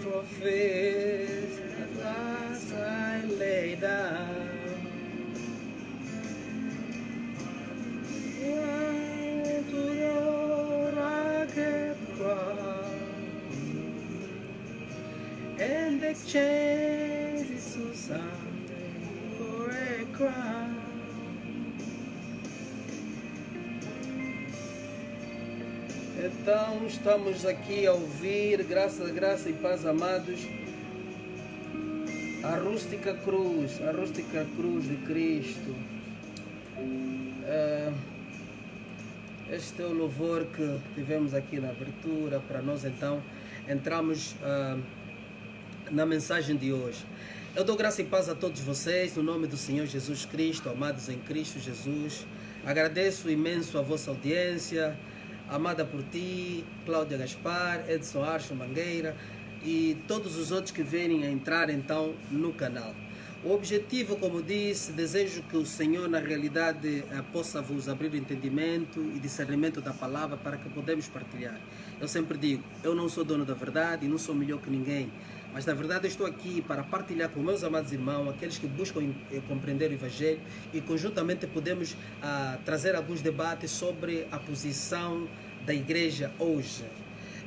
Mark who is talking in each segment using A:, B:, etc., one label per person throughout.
A: prophets, at last I lay down. To your rugged cross, and exchange it to something for a crown. Então estamos aqui a ouvir, graça e paz, amados, a rústica cruz de Cristo. Este é o louvor que tivemos aqui na abertura. Para nós então entramos na mensagem de hoje. Eu dou graça e paz a todos vocês, no nome do Senhor Jesus Cristo, amados em Cristo Jesus. Agradeço imenso a vossa audiência, amada por ti, Cláudia Gaspar, Edson Archo Mangueira e todos os outros que vêm a entrar então no canal. O objetivo, como disse, desejo que o Senhor na realidade possa vos abrir entendimento e discernimento da palavra para que podemos partilhar. Eu sempre digo, eu não sou dono da verdade e não sou melhor que ninguém, mas na verdade eu estou aqui para partilhar com meus amados irmãos, aqueles que buscam compreender o Evangelho, e conjuntamente podemos trazer alguns debates sobre a posição da igreja hoje.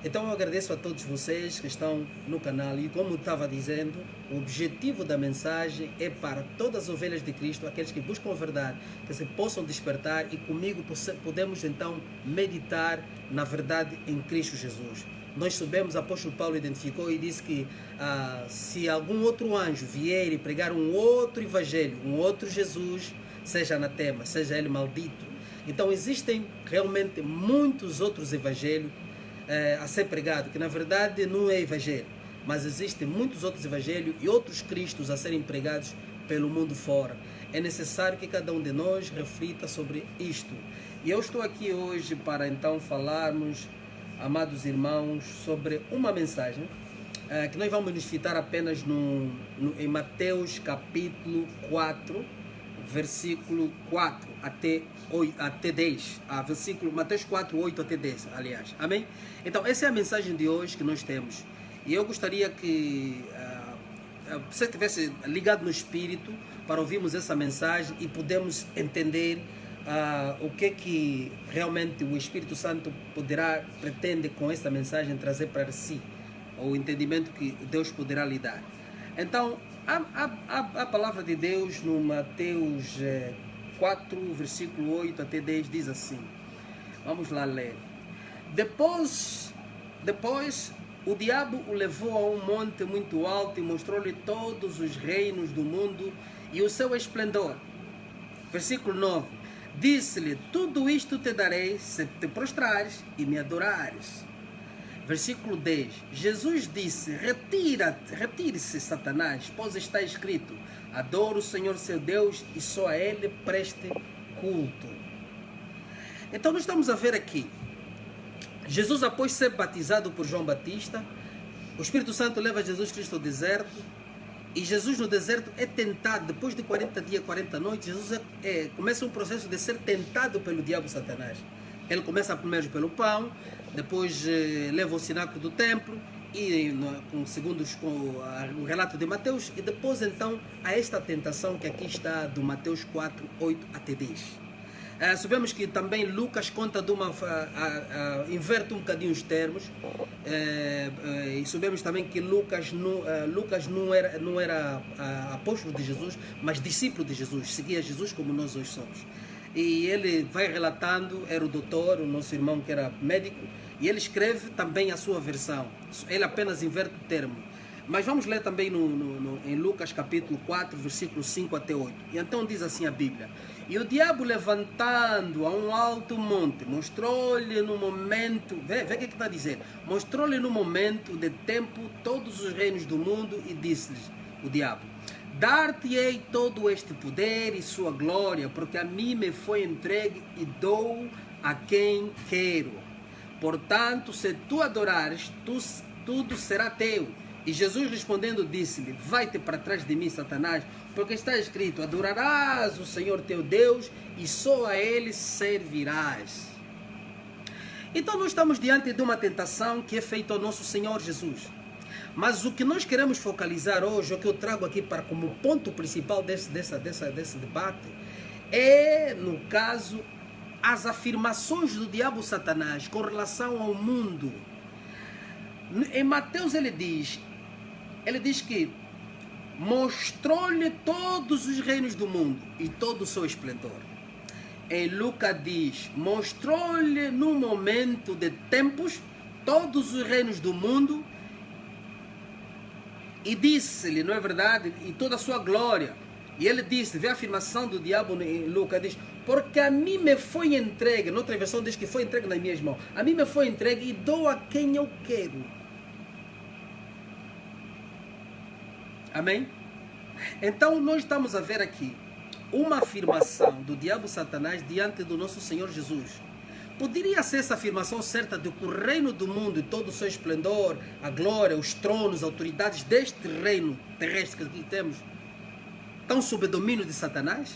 A: Então eu agradeço a todos vocês que estão no canal e, como estava dizendo, o objetivo da mensagem é para todas as ovelhas de Cristo, aqueles que buscam a verdade, que se possam despertar e comigo podemos então meditar na verdade em Cristo Jesus. Nós sabemos, o apóstolo Paulo identificou e disse que se algum outro anjo vier e pregar um outro evangelho, um outro Jesus, seja anatema, seja ele maldito. Então existem realmente muitos outros evangelhos a ser pregado, que na verdade não é evangelho, mas existem muitos outros evangelhos e outros cristos a serem pregados pelo mundo fora. É necessário que cada um de nós reflita sobre isto. E eu estou aqui hoje para então falarmos, amados irmãos, sobre uma mensagem que nós vamos nos fitar apenas em Mateus capítulo 4, versículo 4 até 10, Mateus 4, 8 até 10, aliás, amém? Então essa é a mensagem de hoje que nós temos, e eu gostaria que você estivesse ligado no Espírito para ouvirmos essa mensagem e podemos entender o que realmente o Espírito Santo pretende com essa mensagem trazer para si, o entendimento que Deus poderá lhe dar. Então a palavra de Deus no Mateus 4, versículo 8 até 10 diz assim, vamos lá ler. Depois o diabo o levou a um monte muito alto e mostrou-lhe todos os reinos do mundo e o seu esplendor. Versículo 9, disse-lhe, tudo isto te darei se te prostrares e me adorares. Versículo 10, Jesus disse, retire-se Satanás, pois está escrito, adora o Senhor seu Deus e só a Ele preste culto. Então nós estamos a ver aqui, Jesus após ser batizado por João Batista, o Espírito Santo leva Jesus Cristo ao deserto, e Jesus no deserto é tentado, depois de 40 dias, 40 noites, Jesus começa um processo de ser tentado pelo diabo Satanás. Ele começa primeiro pelo pão, depois leva o cenáculo do templo, e segundo o relato de Mateus, e depois então a esta tentação que aqui está do Mateus 4, 8 até 10. Sabemos que também Lucas conta de inverte um bocadinho os termos, e sabemos também que Lucas não era apóstolo de Jesus, mas discípulo de Jesus, seguia Jesus como nós hoje somos. E ele vai relatando, era o doutor, o nosso irmão que era médico, e ele escreve também a sua versão, ele apenas inverte o termo. Mas vamos ler também em Lucas capítulo 4, versículo 5 até 8. E então diz assim a Bíblia, e o diabo levantando a um alto monte, mostrou-lhe no momento, vê o que está a dizer, mostrou-lhe no momento de tempo todos os reinos do mundo e disse-lhes, o diabo, dar-te-ei todo este poder e sua glória, porque a mim me foi entregue e dou a quem quero. Portanto, se tu adorares, tudo será teu. E Jesus respondendo disse-lhe, vai-te para trás de mim, Satanás, porque está escrito, adorarás o Senhor teu Deus e só a Ele servirás. Então nós estamos diante de uma tentação que é feita ao nosso Senhor Jesus. Mas o que nós queremos focalizar hoje, o que eu trago aqui para como ponto principal desse debate, é, no caso, as afirmações do diabo Satanás com relação ao mundo. Em Mateus ele diz que mostrou-lhe todos os reinos do mundo e todo o seu esplendor. Em Lucas diz, mostrou-lhe num momento de tempos todos os reinos do mundo e disse-lhe, não é verdade, e toda a sua glória. E ele disse, vê a afirmação do diabo em Lucas, diz, porque a mim me foi entregue, noutra versão diz que foi entregue nas minhas mãos, a mim me foi entregue e dou a quem eu quero. Amém? Então nós estamos a ver aqui uma afirmação do diabo Satanás diante do nosso Senhor Jesus. Poderia ser essa afirmação certa de que o reino do mundo e todo o seu esplendor, a glória, os tronos, as autoridades deste reino terrestre que aqui temos, estão sob o domínio de Satanás?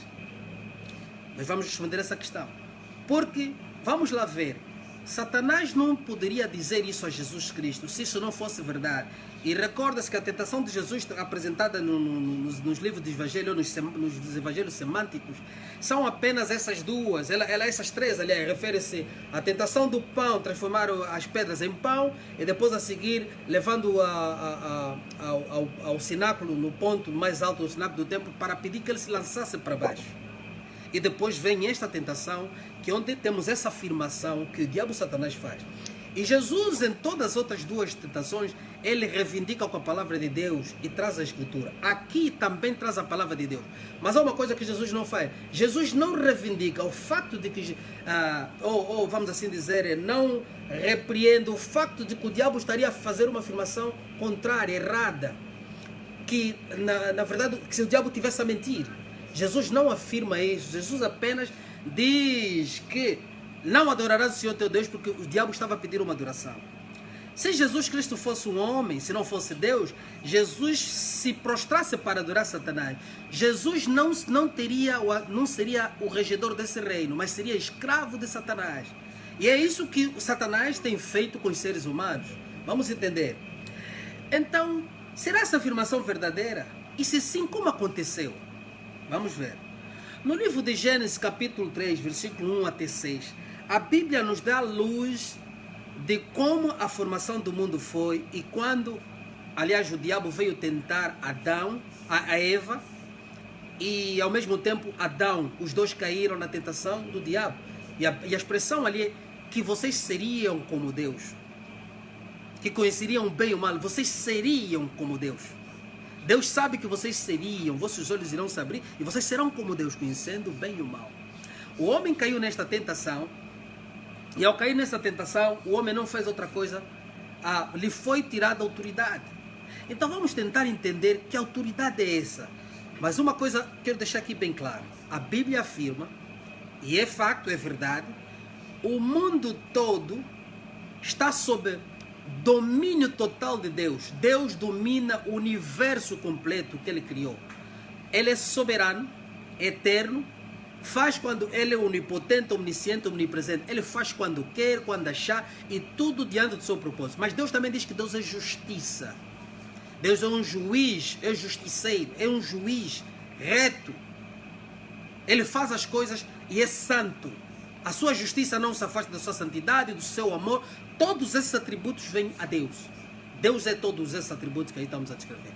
A: Nós vamos responder essa questão. Porque, vamos lá ver, Satanás não poderia dizer isso a Jesus Cristo se isso não fosse verdade. E recorda-se que a tentação de Jesus apresentada nos livros de evangelho, nos evangelhos semânticos, são apenas essas duas, essas três, aliás, refere-se à tentação do pão, transformar as pedras em pão, e depois a seguir, levando ao cenáculo, no ponto mais alto do cenáculo do templo, para pedir que ele se lançasse para baixo. E depois vem esta tentação, que é onde temos essa afirmação que o diabo Satanás faz. E Jesus, em todas as outras duas tentações, ele reivindica com a palavra de Deus e traz a Escritura. Aqui também traz a palavra de Deus. Mas há uma coisa que Jesus não faz. Jesus não reivindica o facto de que, ou vamos assim dizer, não repreende o facto de que o diabo estaria a fazer uma afirmação contrária, errada. Que, na verdade, que se o diabo tivesse a mentir. Jesus não afirma isso. Jesus apenas diz que não adorarás o Senhor teu Deus porque o diabo estava a pedir uma adoração. Se Jesus Cristo fosse um homem, se não fosse Deus, Jesus se prostrasse para adorar Satanás. Jesus não seria o regedor desse reino, mas seria escravo de Satanás. E é isso que Satanás tem feito com os seres humanos. Vamos entender. Então, será essa afirmação verdadeira? E se sim, como aconteceu? Vamos ver. No livro de Gênesis, capítulo 3, versículo 1 até 6, a Bíblia nos dá a luz de como a formação do mundo foi e quando, aliás, o diabo veio tentar a Eva, e ao mesmo tempo Adão, os dois caíram na tentação do diabo. E a expressão ali é que vocês seriam como Deus, que conheceriam o bem e o mal, vocês seriam como Deus. Deus sabe que vocês seriam, vossos olhos irão se abrir e vocês serão como Deus, conhecendo o bem e o mal. O homem caiu nesta tentação, e ao cair nessa tentação, o homem não fez outra coisa, lhe foi tirada a autoridade. Então vamos tentar entender que autoridade é essa. Mas uma coisa quero deixar aqui bem claro. A Bíblia afirma, e é facto, é verdade, o mundo todo está sob domínio total de Deus. Deus domina o universo completo que Ele criou. Ele é soberano, eterno, faz quando Ele é onipotente, omnisciente, omnipresente. Ele faz quando quer, quando achar, e tudo diante do seu propósito. Mas Deus também diz que Deus é justiça. Deus é um juiz, é justiceiro, é um juiz reto. Ele faz as coisas e é santo. A sua justiça não se afasta da sua santidade, do seu amor. Todos esses atributos vêm a Deus. Deus é todos esses atributos que aí estamos a descrever.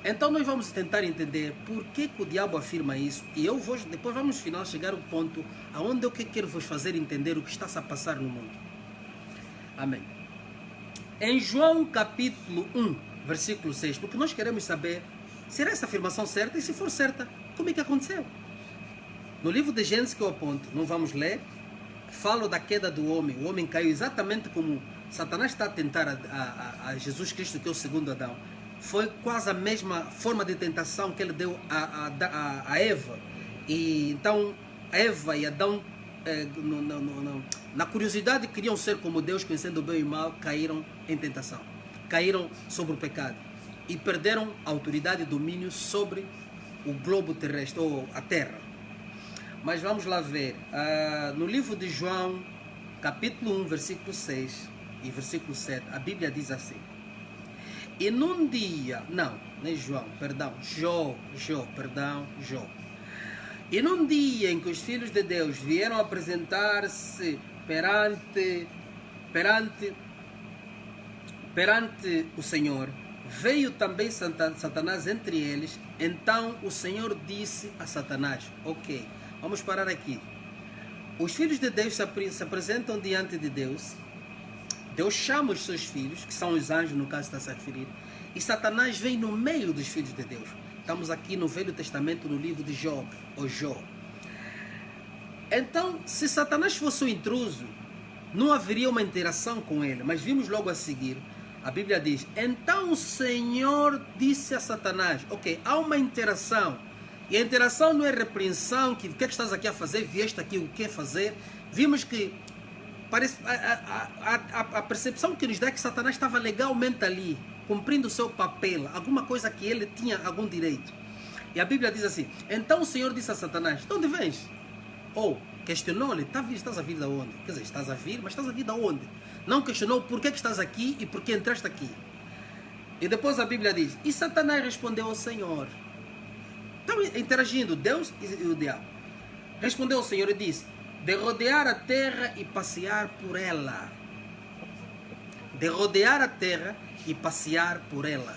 A: Então nós vamos tentar entender por que o diabo afirma isso. E depois vamos no final chegar ao ponto aonde eu quero vos fazer entender o que está a passar no mundo. Amém. Em João capítulo 1, versículo 6, porque nós queremos saber, será essa afirmação certa? E se for certa, como é que aconteceu? No livro de Gênesis que eu aponto, não vamos ler, falo da queda do homem. O homem caiu exatamente como Satanás está a tentar a Jesus Cristo, que é o segundo Adão. Foi quase a mesma forma de tentação que ele deu a Eva. E então Eva e Adão, na curiosidade, queriam ser como Deus, conhecendo o bem e o mal, caíram em tentação. Caíram sobre o pecado. E perderam a autoridade e domínio sobre o globo terrestre, ou a terra. Mas vamos lá ver. No livro de João, capítulo 1, versículo 6 e versículo 7, a Bíblia diz assim: E num dia, não é João, perdão, Jó. E num dia em que os filhos de Deus vieram apresentar-se perante o Senhor, veio também Satanás entre eles. Então o Senhor disse a Satanás, ok, vamos parar aqui. Os filhos de Deus se apresentam diante de Deus. Deus chama os seus filhos, que são os anjos, no caso está se a referir, e Satanás vem no meio dos filhos de Deus. Estamos aqui no Velho Testamento, no livro de Job, ou Jó. Então, se Satanás fosse um intruso, não haveria uma interação com ele. Mas vimos logo a seguir, a Bíblia diz, então o Senhor disse a Satanás, ok, há uma interação. E a interação não é repreensão, que o que é que estás aqui a fazer, vieste aqui o que fazer. Vimos que a percepção que nos dá é que Satanás estava legalmente ali, cumprindo o seu papel, alguma coisa que ele tinha algum direito. E a Bíblia diz assim, então o Senhor disse a Satanás, de onde vens? Ou questionou-lhe, estás a vir de onde? Quer dizer, estás a vir, mas estás a vir de onde? Não questionou por que estás aqui e por que entraste aqui. E depois a Bíblia diz, e Satanás respondeu ao Senhor. Estão interagindo Deus e o diabo. Respondeu ao Senhor e disse, de rodear a terra e passear por ela. De rodear a terra e passear por ela.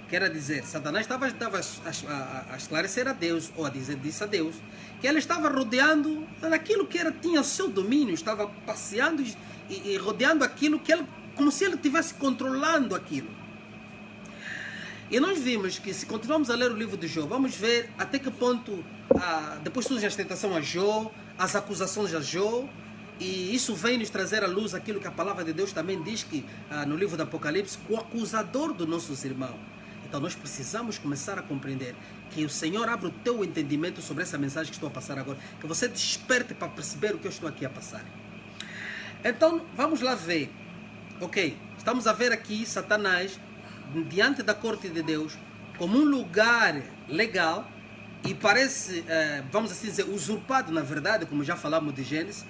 A: Quer dizer, Satanás estava a esclarecer a Deus, ou a dizer, disse a Deus, que ele estava rodeando naquilo que tinha o seu domínio, estava passeando e rodeando aquilo que ele, como se ele estivesse controlando aquilo. E nós vimos que, se continuarmos a ler o livro de Jó, vamos ver até que ponto, depois surge a tentação a Jó, as acusações a Jó, e isso vem nos trazer à luz aquilo que a palavra de Deus também diz, que no livro do Apocalipse, o acusador dos nossos irmãos. Então nós precisamos começar a compreender que o Senhor abre o teu entendimento sobre essa mensagem que estou a passar agora, que você desperte para perceber o que eu estou aqui a passar. Então vamos lá ver, ok, estamos a ver aqui Satanás diante da corte de Deus como um lugar legal e parece, vamos assim dizer, usurpado na verdade, como já falamos de Gênesis.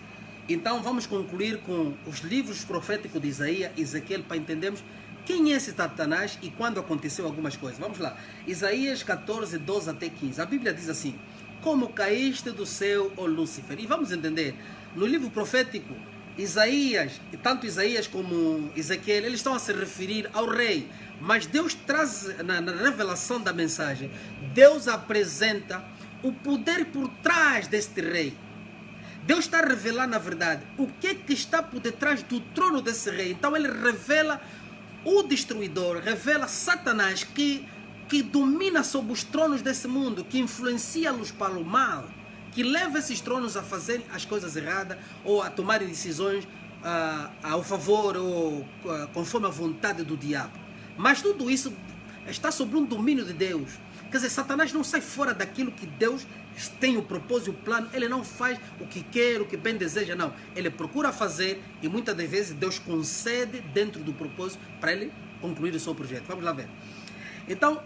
A: Então vamos concluir com os livros proféticos de Isaías e Ezequiel para entendermos quem é esse Satanás e quando aconteceu algumas coisas. Vamos lá, Isaías 14, 12 até 15, a Bíblia diz assim, como caíste do céu, ó Lúcifer. E vamos entender, no livro profético, Isaías, tanto Isaías como Ezequiel, eles estão a se referir ao rei, mas Deus traz, na revelação da mensagem, Deus apresenta o poder por trás deste rei. Deus está a revelar, na verdade, o que está por detrás do trono desse rei. Então ele revela o destruidor, revela Satanás que domina sobre os tronos desse mundo, que influencia-los para o mal, que leva esses tronos a fazer as coisas erradas ou a tomarem decisões ao favor ou conforme a vontade do diabo. Mas tudo isso está sobre um domínio de Deus. Quer dizer, Satanás não sai fora daquilo que Deus tem o propósito, o plano. Ele não faz o que quer, o que bem deseja, não. Ele procura fazer e muitas das vezes Deus concede dentro do propósito para ele concluir o seu projeto. Vamos lá ver. Então,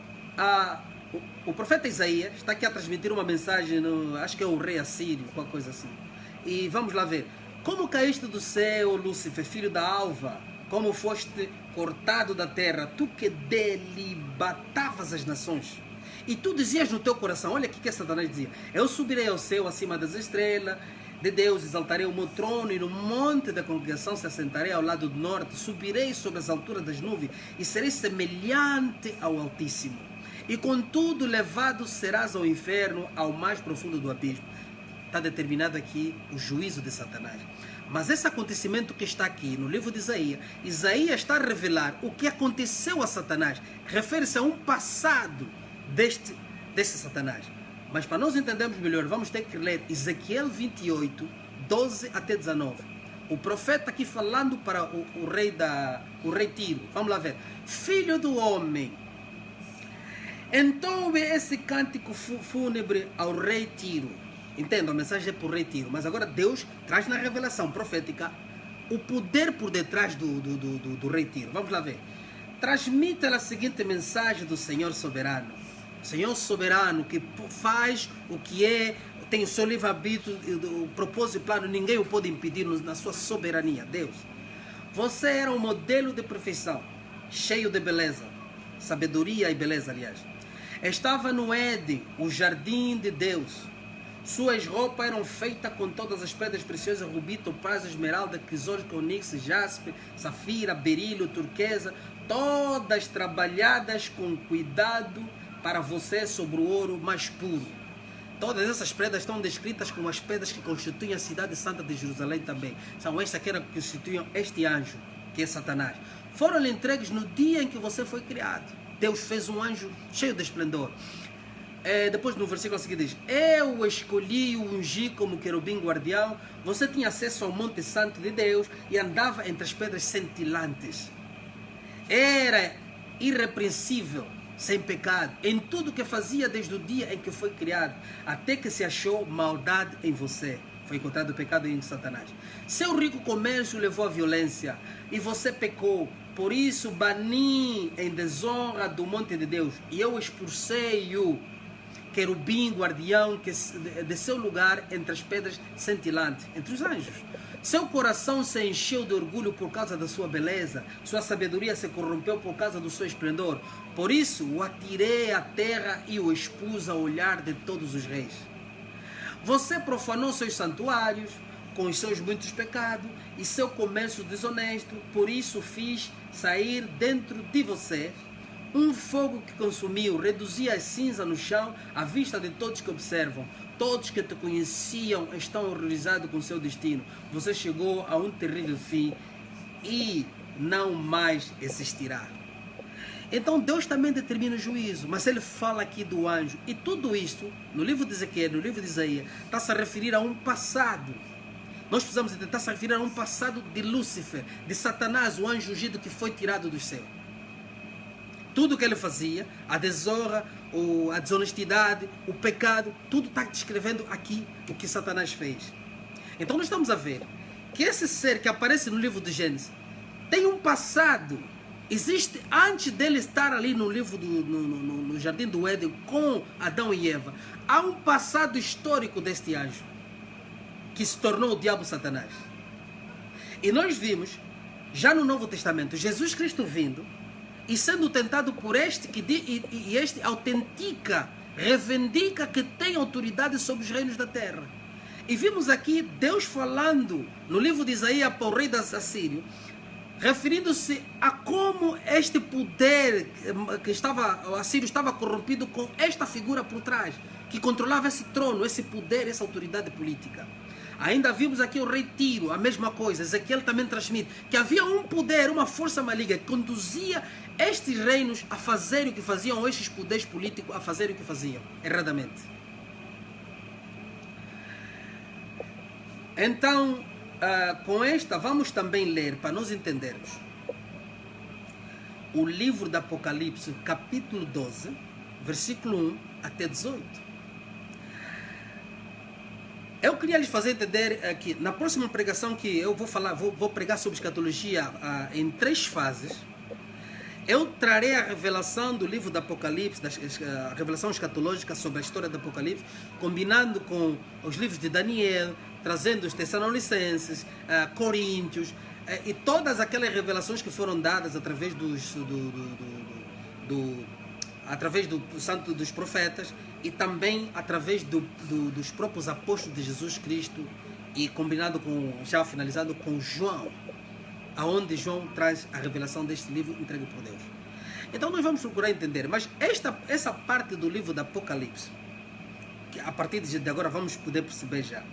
A: o profeta Isaías está aqui a transmitir uma mensagem, acho que é o rei assírio, qualquer coisa assim. E vamos lá ver. Como caíste do céu, Lúcifer, filho da alva, como foste cortado da terra, tu que delibatavas as nações. E tu dizias no teu coração, olha o que Satanás dizia, eu subirei ao céu acima das estrelas de Deus, exaltarei o meu trono e no monte da congregação se assentarei ao lado do norte, subirei sobre as alturas das nuvens e serei semelhante ao Altíssimo. E contudo levado serás ao inferno, ao mais profundo do abismo. Está determinado aqui o juízo de Satanás. Mas esse acontecimento que está aqui no livro de Isaías, Isaías está a revelar o que aconteceu a Satanás. Refere-se a um passado desse Satanás. Mas para nós entendermos melhor, vamos ter que ler Ezequiel 28, 12 até 19. O profeta aqui falando para o rei Tiro. Vamos lá ver. Filho do homem, entoe esse cântico fúnebre ao rei Tiro. Entendo, a mensagem é para o rei Tiro, mas agora Deus traz na revelação profética o poder por detrás do rei Tiro. Vamos lá ver. Transmita a seguinte mensagem do Senhor soberano. Senhor soberano que faz o que é, tem o seu livre-arbítrio, o propósito e plano, ninguém o pode impedir na sua soberania. Deus, você era um modelo de perfeição, cheio de beleza, sabedoria e beleza, aliás. Estava no Éden, o jardim de Deus. Suas roupas eram feitas com todas as pedras preciosas, rubi, topázio, esmeralda, crisólito, onix, jaspe, safira, berílio, turquesa, todas trabalhadas com cuidado para você sobre o ouro mais puro. Todas essas pedras estão descritas como as pedras que constituem a cidade santa de Jerusalém também. São estas que constituem este anjo, que é Satanás. Foram-lhe entregues no dia em que você foi criado. Deus fez um anjo cheio de esplendor. Depois no versículo seguinte diz: eu o escolhi e o ungi como querubim guardião. Você tinha acesso ao monte santo de Deus e andava entre as pedras cintilantes. Era irrepreensível, sem pecado, em tudo que fazia desde o dia em que foi criado, até que se achou maldade em você. Foi encontrado o pecado em Satanás. Seu rico comércio levou à violência e você pecou. Por isso bani em desonra do monte de Deus e eu expulsei-o, querubim guardião, que de seu lugar entre as pedras cintilantes, entre os anjos. Seu coração se encheu de orgulho por causa da sua beleza, sua sabedoria se corrompeu por causa do seu esplendor. Por isso o atirei à terra e o expus ao olhar de todos os reis. Você profanou seus santuários com os seus muitos pecados e seu comércio desonesto. Por isso fiz sair dentro de você um fogo que consumiu, reduzia a cinza no chão à vista de todos que observam. Todos que te conheciam estão horrorizados com seu destino. Você chegou a um terrível fim e não mais existirá. Então Deus também determina o juízo, mas ele fala aqui do anjo. E tudo isso, no livro de Ezequiel, no livro de Isaías, está-se a referir a um passado. Nós precisamos tentar se referir a um passado de Lúcifer, de Satanás, o anjo ungido que foi tirado do céu. Tudo o que ele fazia, a desonra, a desonestidade, o pecado, tudo está descrevendo aqui o que Satanás fez. Então nós estamos a ver que esse ser que aparece no livro de Gênesis tem um passado. Existe, antes dele estar ali no livro no Jardim do Éden com Adão e Eva, há um passado histórico deste anjo que se tornou o diabo Satanás. E nós vimos, já no Novo Testamento, Jesus Cristo vindo e sendo tentado por este, e este autentica, reivindica que tem autoridade sobre os reinos da terra. E vimos aqui Deus falando no livro de Isaías para o rei da Assírio, referindo-se a como este poder que o Assírio estava corrompido com esta figura por trás, que controlava esse trono, esse poder, essa autoridade política. Ainda vimos aqui o rei Tiro, a mesma coisa. Ezequiel também transmite que havia um poder, uma força maligna que conduzia estes reinos a fazer o que faziam, ou estes poderes políticos a fazer o que faziam, erradamente. Então, com esta, vamos também ler, para nós entendermos, o livro do Apocalipse, capítulo 12, versículo 1 até 18. Eu queria lhes fazer entender que na próxima pregação que eu vou falar, vou pregar sobre escatologia em 3 fases. Eu trarei a revelação do livro do Apocalipse, a revelação escatológica sobre a história do Apocalipse, combinando com os livros de Daniel, trazendo os Tessalonicenses, Coríntios, e todas aquelas revelações que foram dadas através através do santo dos profetas e também através dos próprios apóstolos de Jesus Cristo, e combinado com, já finalizado com João, aonde João traz a revelação deste livro entregue por Deus. Então nós vamos procurar entender, mas essa parte do livro do Apocalipse, que a partir de agora vamos poder perceber já,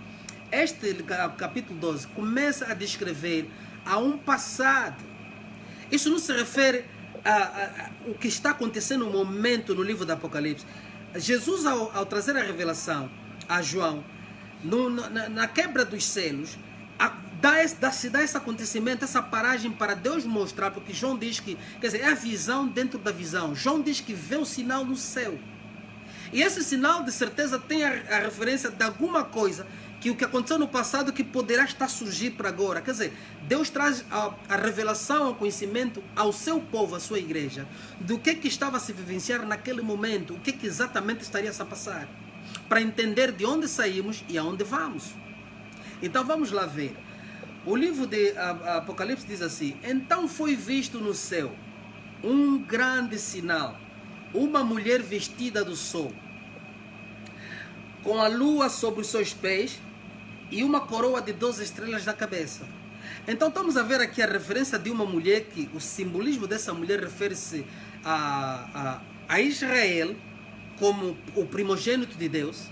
A: este capítulo 12 começa a descrever a um passado. Isso não se refere o que está acontecendo no momento no livro do Apocalipse. Jesus, ao trazer a revelação a João, na quebra dos selos, dá esse acontecimento, essa paragem para Deus mostrar, porque João diz que, quer dizer, é a visão dentro da visão. João diz que vê o sinal no céu. E esse sinal, de certeza, tem a referência de alguma coisa, que o que aconteceu no passado que poderá estar surgir para agora. Quer dizer, Deus traz a revelação, o conhecimento ao seu povo, à sua igreja, do que estava a se vivenciar naquele momento, o que exatamente estaria a passar, para entender de onde saímos e aonde vamos. Então vamos lá ver. O livro de Apocalipse diz assim: então foi visto no céu um grande sinal, uma mulher vestida do sol, com a lua sobre os seus pés e uma coroa de 12 estrelas na cabeça. Então estamos a ver aqui a referência de uma mulher, que o simbolismo dessa mulher refere-se a Israel como o primogênito de Deus.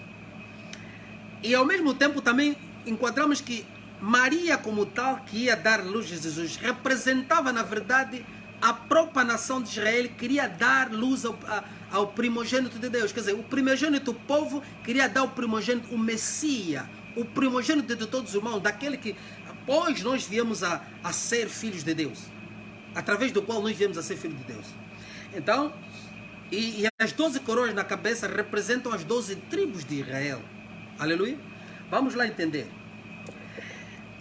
A: E ao mesmo tempo também enquadramos que Maria como tal, que ia dar luz a Jesus, representava na verdade a própria nação de Israel, queria dar luz ao primogênito de Deus. Quer dizer, o primogênito, o povo, queria dar o primogênito, o Messias, o primogênito de todos os irmãos, daquele que, pois nós viemos a ser filhos de Deus, através do qual nós viemos a ser filhos de Deus. Então, e as 12 coroas na cabeça representam as 12 tribos de Israel. Aleluia. Vamos lá entender.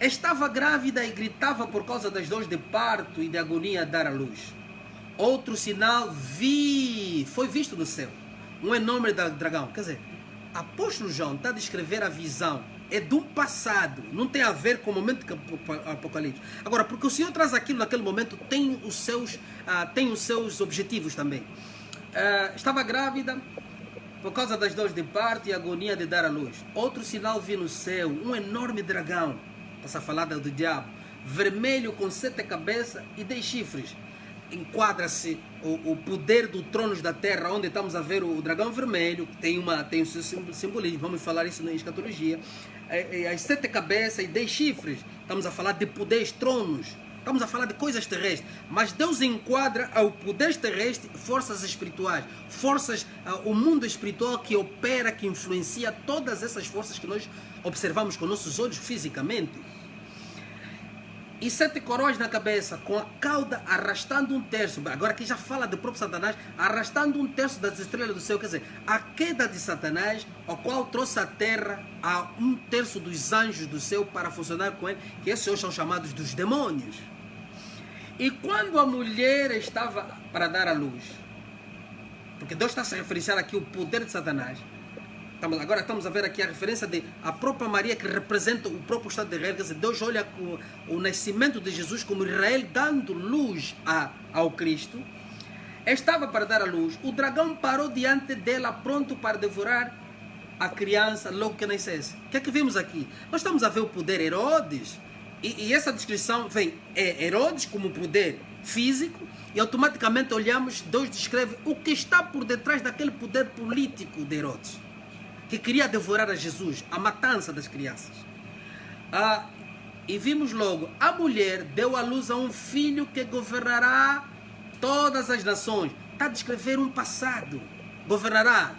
A: Estava grávida e gritava por causa das dores de parto e de agonia a dar à luz. Outro sinal foi visto no céu, um enorme dragão. Quer dizer, apóstolo João está a descrever a visão, é do passado, não tem a ver com o momento apocalipse. Agora, porque o Senhor traz aquilo naquele momento, tem os seus objetivos também. Estava grávida por causa das dores de parto e agonia de dar à luz. Outro sinal vi no céu, um enorme dragão. Essa falada do diabo, vermelho com 7 cabeças e 10 chifres. Enquadra-se o poder do tronos da terra, onde estamos a ver o dragão vermelho, tem o seu simbolismo, vamos falar isso na escatologia. As 7 cabeças e 10 chifres, estamos a falar de poderes, tronos, estamos a falar de coisas terrestres, mas Deus enquadra ao poder terrestre forças espirituais, forças, o mundo espiritual que opera, que influencia todas essas forças que nós observamos com nossos olhos fisicamente. E 7 coroas na cabeça, com a cauda arrastando 1/3, agora aqui já fala do próprio Satanás, arrastando 1/3 das estrelas do céu. Quer dizer, a queda de Satanás, o qual trouxe à terra a 1/3 dos anjos do céu para funcionar com ele, que esses hoje são chamados dos demônios. E quando a mulher estava para dar à luz, porque Deus está a se referenciar aqui ao poder de Satanás, agora estamos a ver aqui a referência de a própria Maria, que representa o próprio Estado de Israel. Quer dizer, Deus olha o nascimento de Jesus como Israel dando luz ao Cristo. Estava para dar à luz, o dragão parou diante dela, pronto para devorar a criança logo que nascesse. O que é que vimos aqui? Nós estamos a ver o poder Herodes, e essa descrição vem Herodes como poder físico, e automaticamente olhamos, Deus descreve o que está por detrás daquele poder político de Herodes, que queria devorar a Jesus, a matança das crianças. E vimos logo, a mulher deu à luz a um filho que governará todas as nações. Está a descrever um passado. Governará,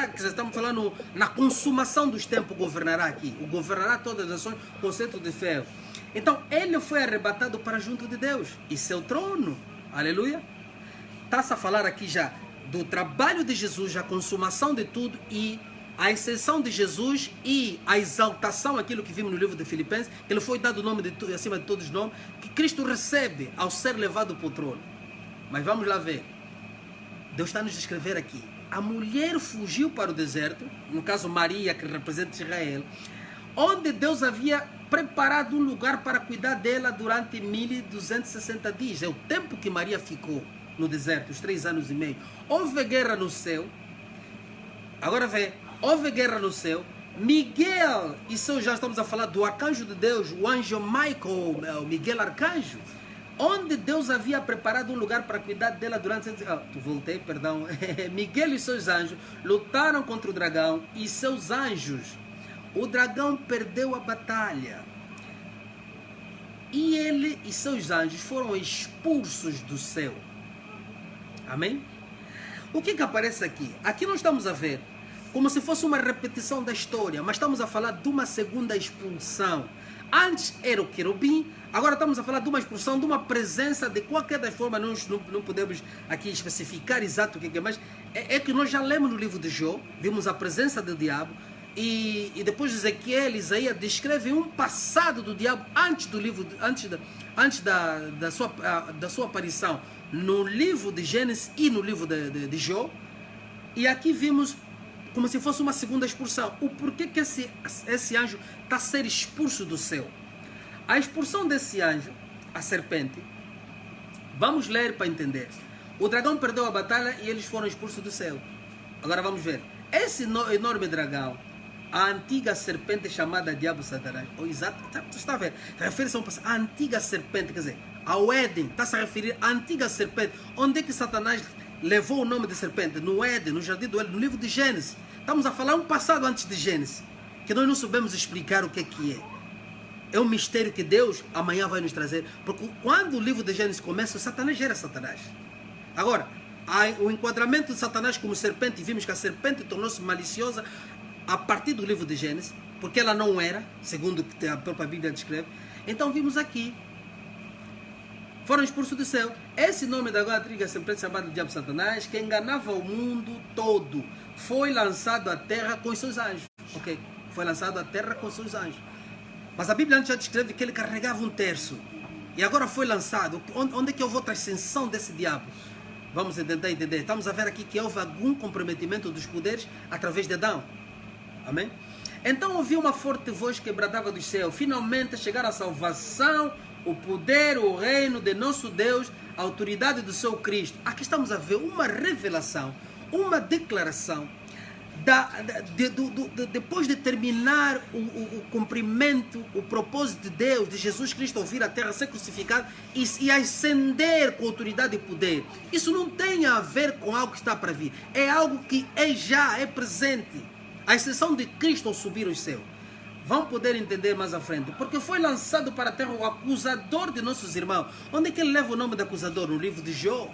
A: quer dizer, estamos falando na consumação dos tempos, governará aqui. O governará todas as nações com o cetro de ferro. Então, ele foi arrebatado para junto de Deus e seu trono. Aleluia. Está-se a falar aqui já do trabalho de Jesus, a consumação de tudo e a ascensão de Jesus e a exaltação, aquilo que vimos no livro de Filipenses, que ele foi dado o nome acima de todos os nomes, que Cristo recebe ao ser levado para o trono. Mas vamos lá ver. Deus está a nos descrever aqui. A mulher fugiu para o deserto, no caso Maria, que representa Israel, onde Deus havia preparado um lugar para cuidar dela durante 1260 dias. É o tempo que Maria ficou no deserto, os 3 anos e meio. Houve guerra no céu. Agora vê, houve guerra no céu. Miguel, isso já estamos a falar do arcanjo de Deus, o anjo Michael, o Miguel arcanjo, onde Deus havia preparado um lugar para cuidar dela durante... Miguel e seus anjos lutaram contra o dragão e seus anjos. O dragão perdeu a batalha. E ele e seus anjos foram expulsos do céu. Amém? O que aparece aqui? Aqui nós estamos a ver como se fosse uma repetição da história, mas estamos a falar de uma segunda expulsão. Antes era o querubim, agora estamos a falar de uma expulsão, de uma presença, de qualquer forma, nós não podemos aqui especificar exato o que é, mas é que nós já lemos no livro de Jó, vimos a presença do diabo, e depois Ezequiel, Isaías descrevem um passado do diabo antes do livro, antes da sua aparição no livro de Gênesis e no livro de Jó, e aqui vimos como se fosse uma segunda expulsão. O porquê que esse anjo está a ser expulso do céu? A expulsão desse anjo, a serpente, Vamos ler para entender. O dragão perdeu a batalha e eles foram expulsos do céu. Agora vamos ver. Esse enorme dragão, a antiga serpente chamada Diabo Satanás, exato, você está a ver? Refere-se a antiga serpente, quer dizer, ao Éden, está-se a referir à antiga serpente. Onde é que Satanás levou o nome de serpente? No Éden, no jardim do Éden, no livro de Gênesis. Estamos a falar um passado antes de Gênesis, que nós não sabemos explicar o que é. É um mistério que Deus amanhã vai nos trazer. Porque quando o livro de Gênesis começa, Satanás já era Satanás. Agora, o enquadramento de Satanás como serpente, vimos que a serpente tornou-se maliciosa a partir do livro de Gênesis, porque ela não era, segundo o que a própria Bíblia descreve. Então vimos aqui, foram expulsos do céu. Esse nome da agora antiga serpente chamada de Diabo Satanás, que enganava o mundo todo, foi lançado à terra com os seus anjos. Ok? Foi lançado à terra com os seus anjos. Mas a Bíblia antes já descreve que ele carregava um terço. E agora foi lançado. Onde é que houve outra ascensão desse diabo? Vamos tentar entender. Estamos a ver aqui que houve algum comprometimento dos poderes através de Adão. Amém? Então ouvi uma forte voz que bradava do céu. Finalmente chegaram a salvação, o poder, o reino de nosso Deus, a autoridade do seu Cristo. Aqui estamos a ver uma revelação, uma declaração. Depois de terminar o cumprimento, o propósito de Deus, de Jesus Cristo vir à terra, ser crucificado e ascender com autoridade e poder, isso não tem a ver com algo que está para vir, é algo que é presente, a exceção de Cristo ao subir aos céus. Vão poder entender mais à frente, porque foi lançado para a terra o acusador de nossos irmãos. Onde é que ele leva o nome do acusador? No livro de Jó.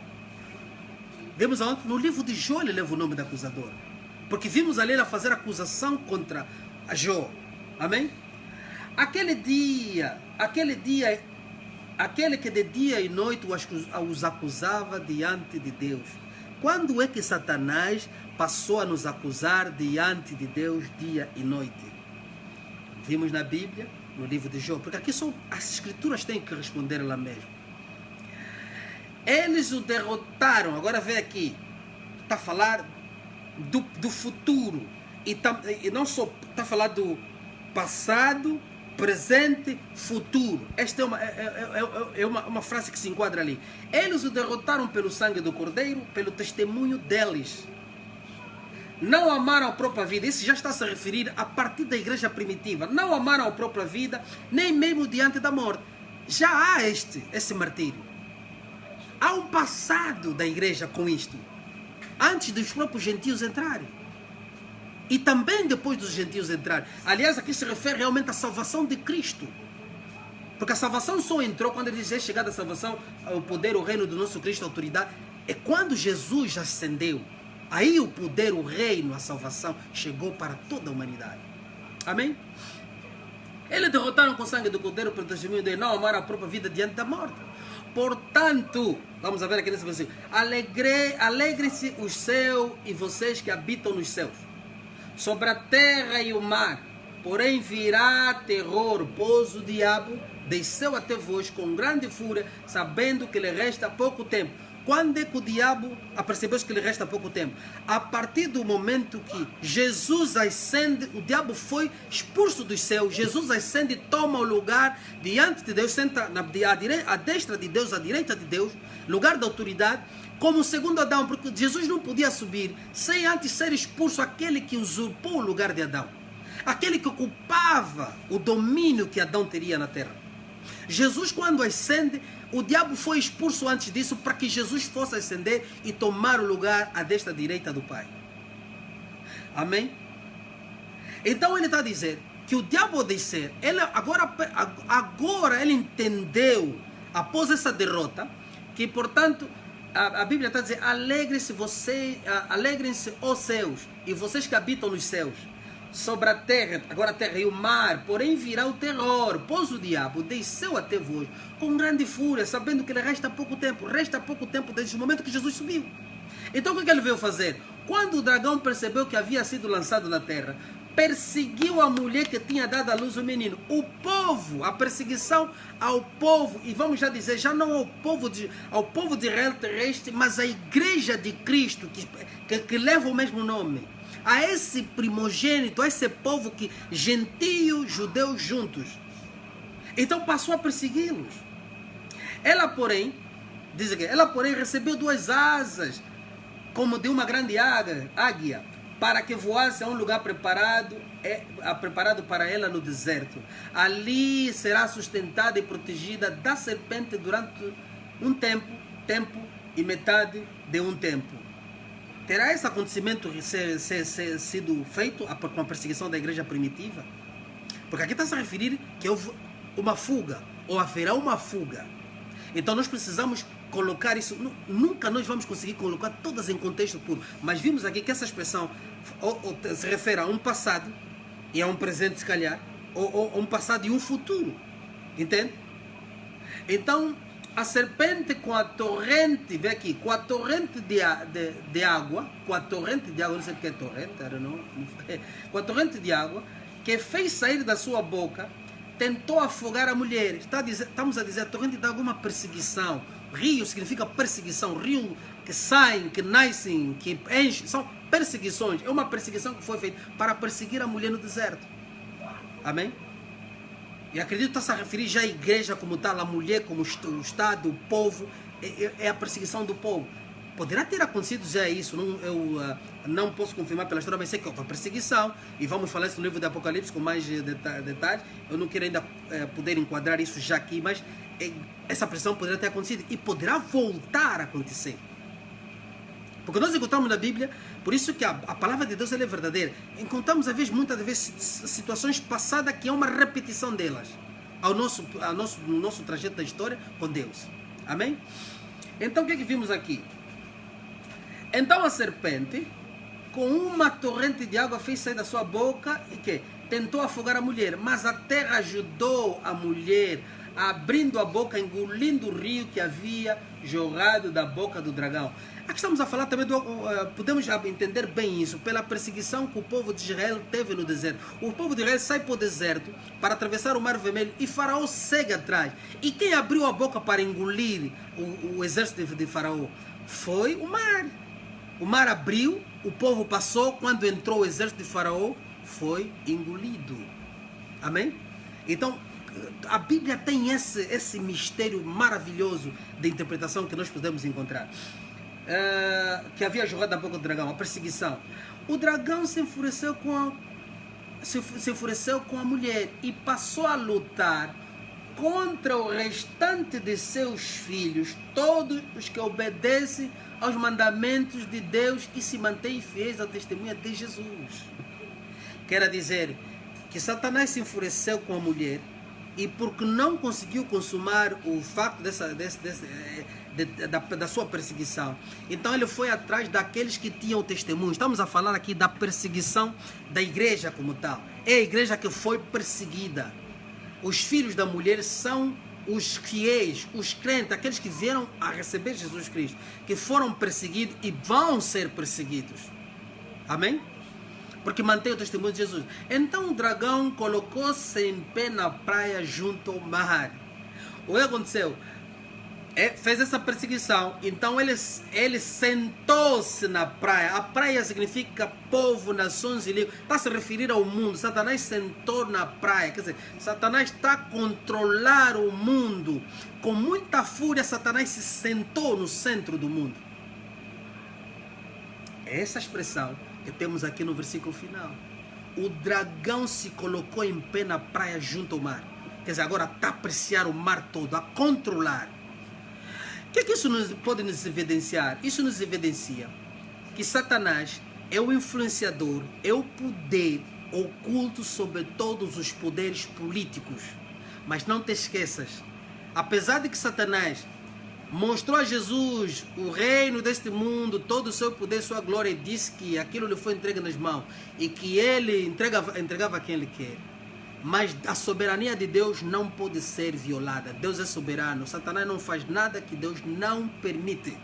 A: Vemos aonde? No livro de Jó ele leva o nome do acusador. Porque vimos ali ela fazer acusação contra a Jó. Amém? Aquele que de dia e noite os acusava diante de Deus. Quando é que Satanás passou a nos acusar diante de Deus dia e noite? Vimos na Bíblia, no livro de Jó. Porque aqui as escrituras têm que responder lá mesmo. Eles o derrotaram. Agora vem aqui. Está a falar do futuro, e não só está a falar do passado, presente, futuro. Esta é uma frase que se enquadra ali. Eles o derrotaram pelo sangue do Cordeiro, pelo testemunho deles. Não amaram a própria vida. Isso já está a se referir a partir da igreja primitiva. Não amaram a própria vida, nem mesmo diante da morte. Já há esse martírio. Há um passado da igreja com isto, antes dos próprios gentios entrarem. E também depois dos gentios entrarem. Aliás, aqui se refere realmente à salvação de Cristo. Porque a salvação só entrou quando ele diz chegada a salvação, o poder, o reino do nosso Cristo, a autoridade. É quando Jesus ascendeu. Aí o poder, o reino, a salvação chegou para toda a humanidade. Amém? Eles derrotaram com o sangue do Cordeiro pelo testemunho de não amar a própria vida diante da morte. Portanto, vamos ver aqui nesse versículo. Alegre-se os céus e vocês que habitam nos céus, sobre a terra e o mar. Porém virá terror, pois o diabo desceu até vós com grande fúria, sabendo que lhe resta pouco tempo. Quando é que o diabo apercebeu que lhe resta pouco tempo? A partir do momento que Jesus ascende, o diabo foi expulso dos céus. Jesus ascende e toma o lugar diante de Deus, senta à destra de Deus, à direita de Deus, lugar da autoridade, como o segundo Adão, porque Jesus não podia subir sem antes ser expulso aquele que usurpou o lugar de Adão, aquele que ocupava o domínio que Adão teria na terra. Jesus, quando ascende, o diabo foi expulso antes disso para que Jesus fosse ascender e tomar o lugar à destra direita do Pai. Amém? Então ele está a dizer que o diabo ao descer, ele agora ele entendeu, após essa derrota, que portanto a Bíblia está a dizer: alegrem-se os céus e vocês que habitam nos céus, sobre a terra, agora a terra e o mar, porém virá o terror, pois o diabo desceu até vós com grande fúria, sabendo que lhe resta pouco tempo desde o momento que Jesus subiu. Então o que ele veio fazer? Quando o dragão percebeu que havia sido lançado na terra, perseguiu a mulher que tinha dado à luz o menino. O povo, a perseguição ao povo, e vamos já dizer, já não ao povo de Israel terrestre, mas à igreja de Cristo, que leva o mesmo nome. A esse primogênito, a esse povo que gentios, judeus juntos. Então passou a persegui-los. Ela, porém, Diz que ela, porém, recebeu 2 asas, como de uma grande águia, para que voasse a um lugar preparado para ela no deserto. Ali será sustentada e protegida da serpente durante um tempo e metade de um tempo. Terá esse acontecimento sido feito com a perseguição da igreja primitiva? Porque aqui está se a referir que houve uma fuga, ou haverá uma fuga. Então nós precisamos colocar isso. Nunca nós vamos conseguir colocar todas em contexto puro. Mas vimos aqui que essa expressão se refere a um passado e a um presente, se calhar, ou um passado e um futuro. Entende? Então, a serpente com a torrente, vê aqui, com a torrente de água, não sei o que é torrente, com a torrente de água, que fez sair da sua boca, tentou afogar a mulher. Estamos a dizer, a torrente de água é uma perseguição. Rio significa perseguição, rio que saem, que nascem, que enchem, são perseguições. É uma perseguição que foi feita para perseguir a mulher no deserto. Amém? E acredito que está se a referir já à igreja como tal, a mulher como o Estado, o povo, é a perseguição do povo. Poderá ter acontecido já isso, eu não posso confirmar pela história, mas sei que houve a perseguição, e vamos falar isso no livro do Apocalipse com mais detalhes. Eu não quero ainda poder enquadrar isso já aqui, mas essa perseguição poderá ter acontecido e poderá voltar a acontecer. Porque nós encontramos na Bíblia, por isso que a palavra de Deus ela é verdadeira. Encontramos muitas vezes situações passadas que é uma repetição delas no nosso trajeto da história com Deus. Amém? Então o que é que vimos aqui? Então a serpente, com uma torrente de água, fez sair da sua boca e que tentou afogar a mulher, mas a terra ajudou a mulher, abrindo a boca, engolindo o rio que havia jorrado da boca do dragão. Aqui estamos a falar também podemos entender bem isso, pela perseguição que o povo de Israel teve no deserto. O povo de Israel sai para o deserto para atravessar o Mar Vermelho e Faraó segue atrás. E quem abriu a boca para engolir o exército de Faraó foi o mar. O mar abriu, o povo passou, quando entrou o exército de Faraó, foi engolido. Amém? Então, a Bíblia tem esse mistério maravilhoso de interpretação que nós podemos encontrar. Que havia jorrado da boca do dragão, a perseguição. O dragão se enfureceu com a mulher e passou a lutar contra o restante de seus filhos, todos os que obedecem aos mandamentos de Deus e se mantêm fiéis à testemunha de Jesus. Quer dizer que Satanás se enfureceu com a mulher e porque não conseguiu consumar o facto da sua perseguição, então ele foi atrás daqueles que tinham testemunho. Estamos a falar aqui da perseguição da igreja como tal. É a igreja que foi perseguida. Os filhos da mulher são os fiéis, os crentes, aqueles que vieram a receber Jesus Cristo, que foram perseguidos e vão ser perseguidos. Amém? Porque mantém o testemunho de Jesus. Então o dragão colocou-se em pé na praia junto ao mar. O que aconteceu? Fez essa perseguição, então ele sentou-se na praia. A praia significa povo, nações e línguas. Está a se referir ao mundo. Satanás sentou na praia. Quer dizer, Satanás está a controlar o mundo. Com muita fúria, Satanás se sentou no centro do mundo. É essa expressão que temos aqui no versículo final. O dragão se colocou em pé na praia junto ao mar. Quer dizer, agora está a apreciar o mar todo, a controlar. O que é que isso pode nos evidenciar? Isso nos evidencia que Satanás é o influenciador, é o poder oculto sobre todos os poderes políticos. Mas não te esqueças, apesar de que Satanás mostrou a Jesus o reino deste mundo, todo o seu poder, sua glória, e disse que aquilo lhe foi entregue nas mãos e que ele entregava a quem ele quer. Mas a soberania de Deus não pode ser violada. Deus é soberano. Satanás não faz nada que Deus não permite.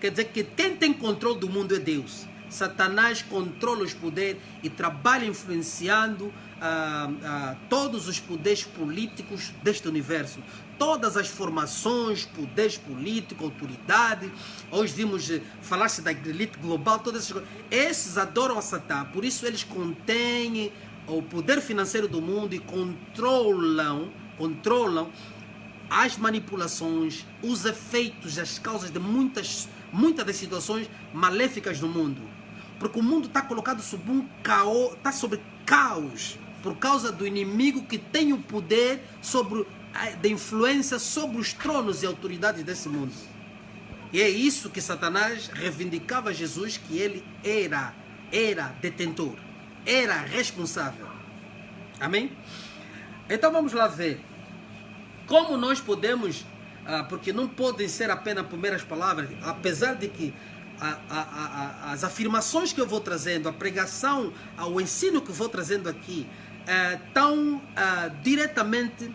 A: Quer dizer que quem tem controle do mundo é Deus. Satanás controla os poderes e trabalha influenciando todos os poderes políticos deste universo. Todas as formações, poderes políticos, autoridade. Hoje vimos falar-se da elite global, todas essas coisas. Esses adoram a Satã. Por isso eles contêm o poder financeiro do mundo e controlam as manipulações, os efeitos, as causas de muitas das situações maléficas do mundo. Porque o mundo está colocado sob um caos, está sobre caos, por causa do inimigo que tem o poder de influência sobre os tronos e autoridades desse mundo. E é isso que Satanás reivindicava a Jesus, que ele era detentor, era responsável. Amém? Então vamos lá ver como nós podemos, porque não podem ser apenas primeiras palavras, apesar de que as afirmações que eu vou trazendo, a pregação, o ensino que eu vou trazendo aqui, estão diretamente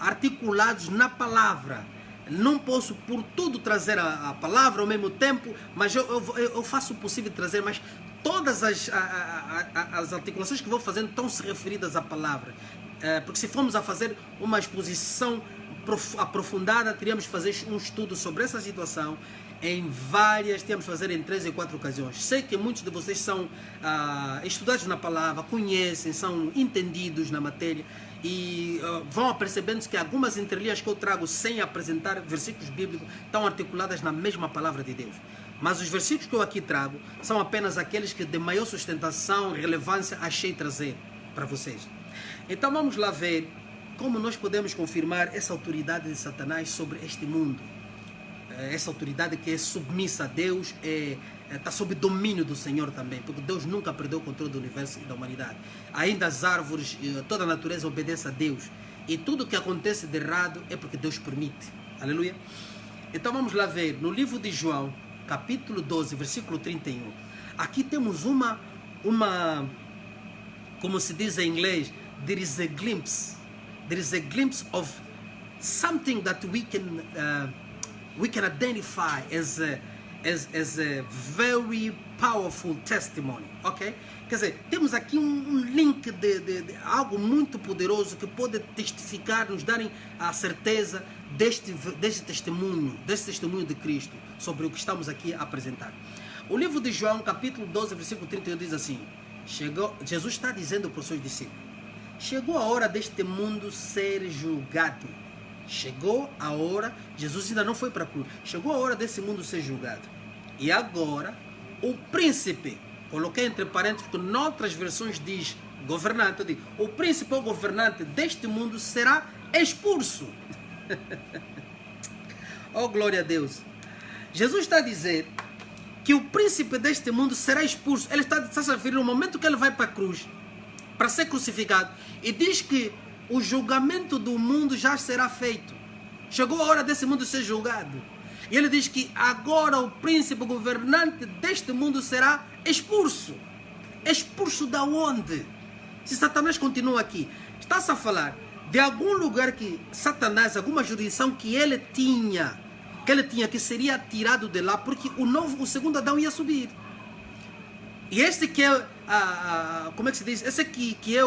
A: articulados na palavra. Não posso por tudo trazer a palavra ao mesmo tempo, mas eu faço o possível de trazer, mas todas as articulações que vou fazendo estão se referidas à palavra. Porque se formos a fazer uma exposição aprofundada, teríamos que fazer um estudo sobre essa situação temos que fazer em 3 e 4 ocasiões. Sei que muitos de vocês são estudados na palavra, conhecem, são entendidos na matéria e vão apercebendo que algumas entrelinhas que eu trago sem apresentar versículos bíblicos estão articuladas na mesma palavra de Deus. Mas os versículos que eu aqui trago são apenas aqueles que de maior sustentação, relevância, achei trazer para vocês. Então vamos lá ver como nós podemos confirmar essa autoridade de Satanás sobre este mundo. Essa autoridade que é submissa a Deus, está sob domínio do Senhor também, porque Deus nunca perdeu o controle do universo e da humanidade. Ainda as árvores, toda a natureza obedece a Deus. E tudo que acontece de errado é porque Deus permite. Aleluia. Então vamos lá ver, no livro de João, capítulo 12, versículo 31. Aqui temos como se diz em inglês, there is a glimpse of something that we can identify as a very powerful testimony, ok? Quer dizer, temos aqui um link de algo muito poderoso que pode testificar, nos darem a certeza deste testemunho de Cristo sobre o que estamos aqui a apresentar. O livro de João, capítulo 12, versículo 31 diz assim: Jesus está dizendo para os seus discípulos: chegou a hora deste mundo ser julgado. Chegou a hora, Jesus ainda não foi para a cruz, chegou a hora desse mundo ser julgado. E agora, o príncipe, coloquei entre parênteses, porque noutras versões diz governante, o príncipe ou governante deste mundo será expulso. Oh, glória a Deus. Jesus está a dizer que o príncipe deste mundo será expulso. Ele está a se referir ao momento que ele vai para a cruz, para ser crucificado, e diz que o julgamento do mundo já será feito. Chegou a hora desse mundo ser julgado. E ele diz que agora o príncipe governante deste mundo será expulso. Expulso da onde? Se Satanás continua aqui, está-se a falar de algum lugar que Satanás, alguma jurisdição que ele tinha, que seria tirado de lá, porque o segundo Adão ia subir. E este que é, como é que se diz? Esse que é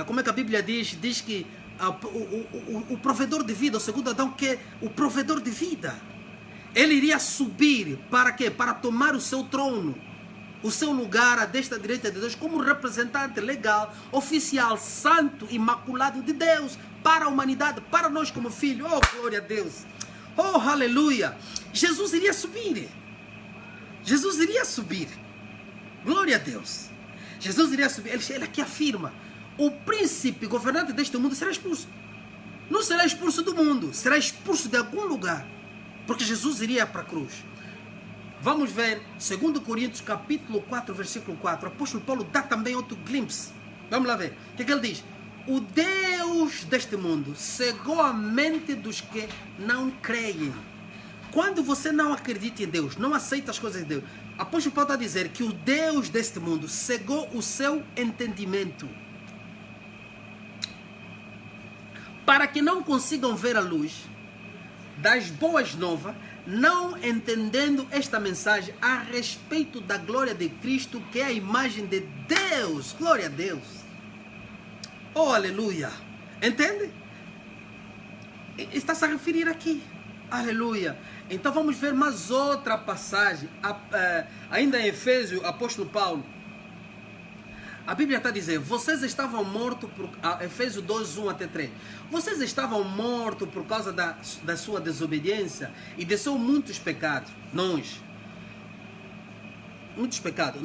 A: como é que a Bíblia diz? Diz que o provedor de vida, o segundo Adão, que é o provedor de vida, ele iria subir para quê? Para tomar o seu trono, o seu lugar à destra direita de Deus, como representante legal, oficial, santo, imaculado de Deus, para a humanidade, para nós como filhos. Oh, glória a Deus! Oh, aleluia! Jesus iria subir. Jesus iria subir. Glória a Deus. Jesus iria subir. Ele aqui afirma: o príncipe governante deste mundo será expulso. Não será expulso do mundo, será expulso de algum lugar, porque Jesus iria para a cruz. Vamos ver 2 Coríntios capítulo 4, versículo 4. O apóstolo Paulo dá também outro glimpse. Vamos lá ver. O que ele diz? O Deus deste mundo cegou a mente dos que não creem. Quando você não acredita em Deus, não aceita as coisas de Deus, o apóstolo Paulo está a dizer que o Deus deste mundo cegou o seu entendimento, para que não consigam ver a luz das boas novas, não entendendo esta mensagem a respeito da glória de Cristo, que é a imagem de Deus. Glória a Deus. Oh, aleluia. Entende? Está-se a referir aqui. Aleluia. Então vamos ver mais outra passagem, ainda em Efésios, apóstolo Paulo, A Bíblia está a dizer, vocês estavam mortos, Efésios 2, 1 até 3. Vocês estavam mortos por causa da sua desobediência e de seus muitos pecados. Muitos pecados.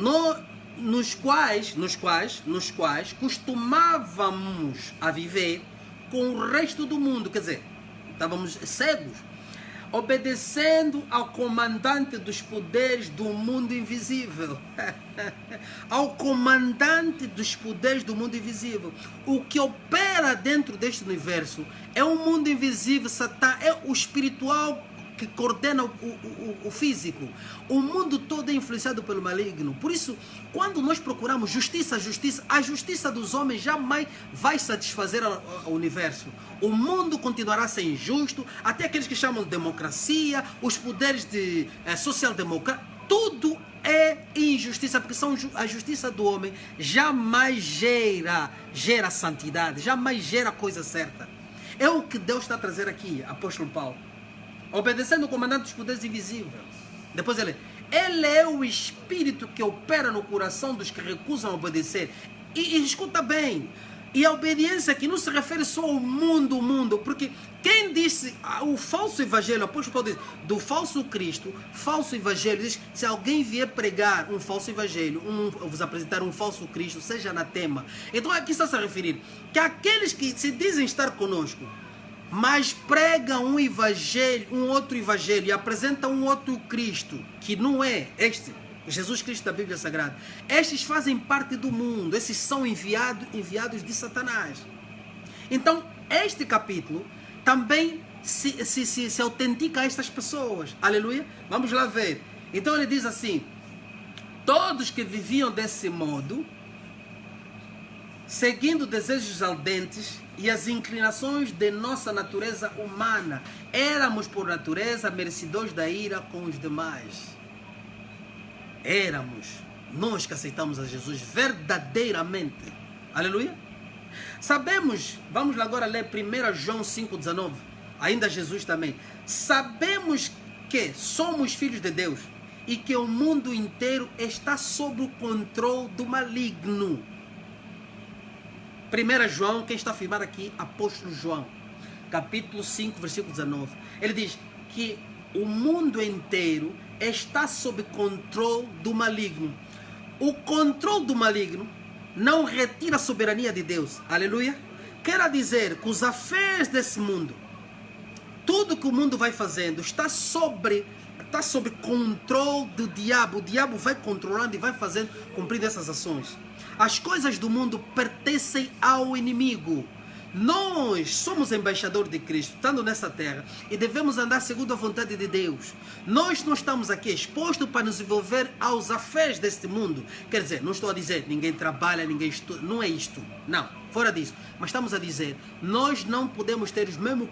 A: Nos quais costumávamos a viver com o resto do mundo. Quer dizer, estávamos cegos. Obedecendo ao comandante dos poderes do mundo invisível. Ao comandante dos poderes do mundo invisível. O que opera dentro deste universo é um mundo invisível, Satã, é o espiritual que coordena o físico. O mundo todo é influenciado pelo maligno. Por isso, quando nós procuramos justiça, a justiça dos homens jamais vai satisfazer o universo. O mundo continuará a ser injusto, até aqueles que chamam de democracia, os poderes de social-democracia, tudo é injustiça, porque a justiça do homem jamais gera santidade, jamais gera coisa certa. É o que Deus está a trazer aqui, apóstolo Paulo. Obedecendo o comandante dos poderes invisíveis. Depois ele é o espírito que opera no coração dos que recusam obedecer. E escuta bem, e a obediência aqui não se refere só ao mundo, porque quem disse o falso evangelho, o apóstolo Paulo diz, do falso Cristo, falso evangelho, diz, se alguém vier pregar um falso evangelho, vos apresentar um falso Cristo, seja anatema. Então aqui está se a referir que aqueles que se dizem estar conosco, mas pregam um evangelho, um outro evangelho e apresentam um outro Cristo, que não é este, Jesus Cristo da Bíblia Sagrada. Estes fazem parte do mundo, esses são enviados de Satanás. Então, este capítulo também se autentica a estas pessoas. Aleluia? Vamos lá ver. Então ele diz assim, todos que viviam desse modo, seguindo desejos ardentes e as inclinações de nossa natureza humana, éramos por natureza merecedores da ira com os demais. Éramos, nós que aceitamos a Jesus verdadeiramente. Aleluia? Sabemos, vamos lá agora ler 1 João 5,19, ainda Jesus também. Sabemos que somos filhos de Deus e que o mundo inteiro está sob o controle do maligno. 1 João, quem está afirmado aqui, apóstolo João, capítulo 5, versículo 19. Ele diz que o mundo inteiro está sob controle do maligno. O controle do maligno não retira a soberania de Deus. Aleluia? Quer dizer que os afés desse mundo, tudo que o mundo vai fazendo, está sob controle do diabo. O diabo vai controlando e vai fazendo, cumprindo essas ações. As coisas do mundo pertencem ao inimigo. Nós somos embaixadores de Cristo, estando nessa terra, e devemos andar segundo a vontade de Deus. Nós não estamos aqui expostos para nos envolver aos afés deste mundo. Quer dizer, não estou a dizer ninguém trabalha, ninguém estuda, não é isto. Não, fora disso. Mas estamos a dizer, nós não podemos ter o mesmo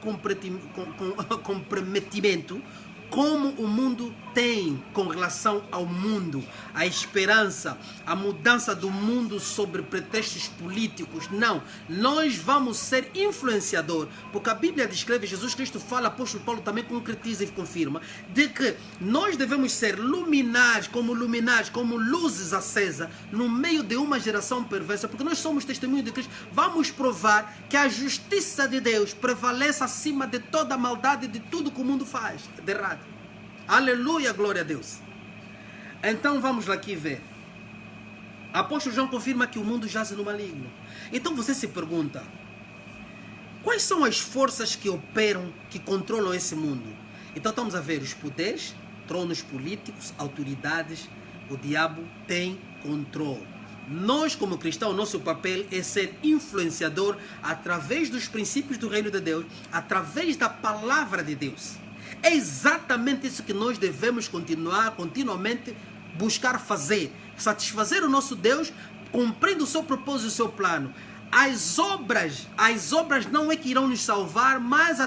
A: comprometimento como o mundo tem com relação ao mundo, a esperança, a mudança do mundo sobre pretextos políticos. Não, nós vamos ser influenciador, porque a Bíblia descreve, Jesus Cristo fala, apóstolo Paulo também concretiza e confirma, de que nós devemos ser luminares, como luzes acesas no meio de uma geração perversa, porque nós somos testemunhos de Cristo. Vamos provar que a justiça de Deus prevalece acima de toda a maldade, de tudo que o mundo faz de errado. Aleluia, glória a Deus. Então vamos lá aqui ver. Apóstolo João confirma que o mundo jaz no maligno. Então você se pergunta, quais são as forças que operam, que controlam esse mundo? Então estamos a ver os poderes, tronos políticos, autoridades. O diabo tem controle. Nós, como cristãos, nosso papel é ser influenciador através dos princípios do reino de Deus, através da palavra de Deus. É exatamente isso que nós devemos continuamente buscar fazer. Satisfazer o nosso Deus, cumprindo o seu propósito e o seu plano. As obras não é que irão nos salvar, mas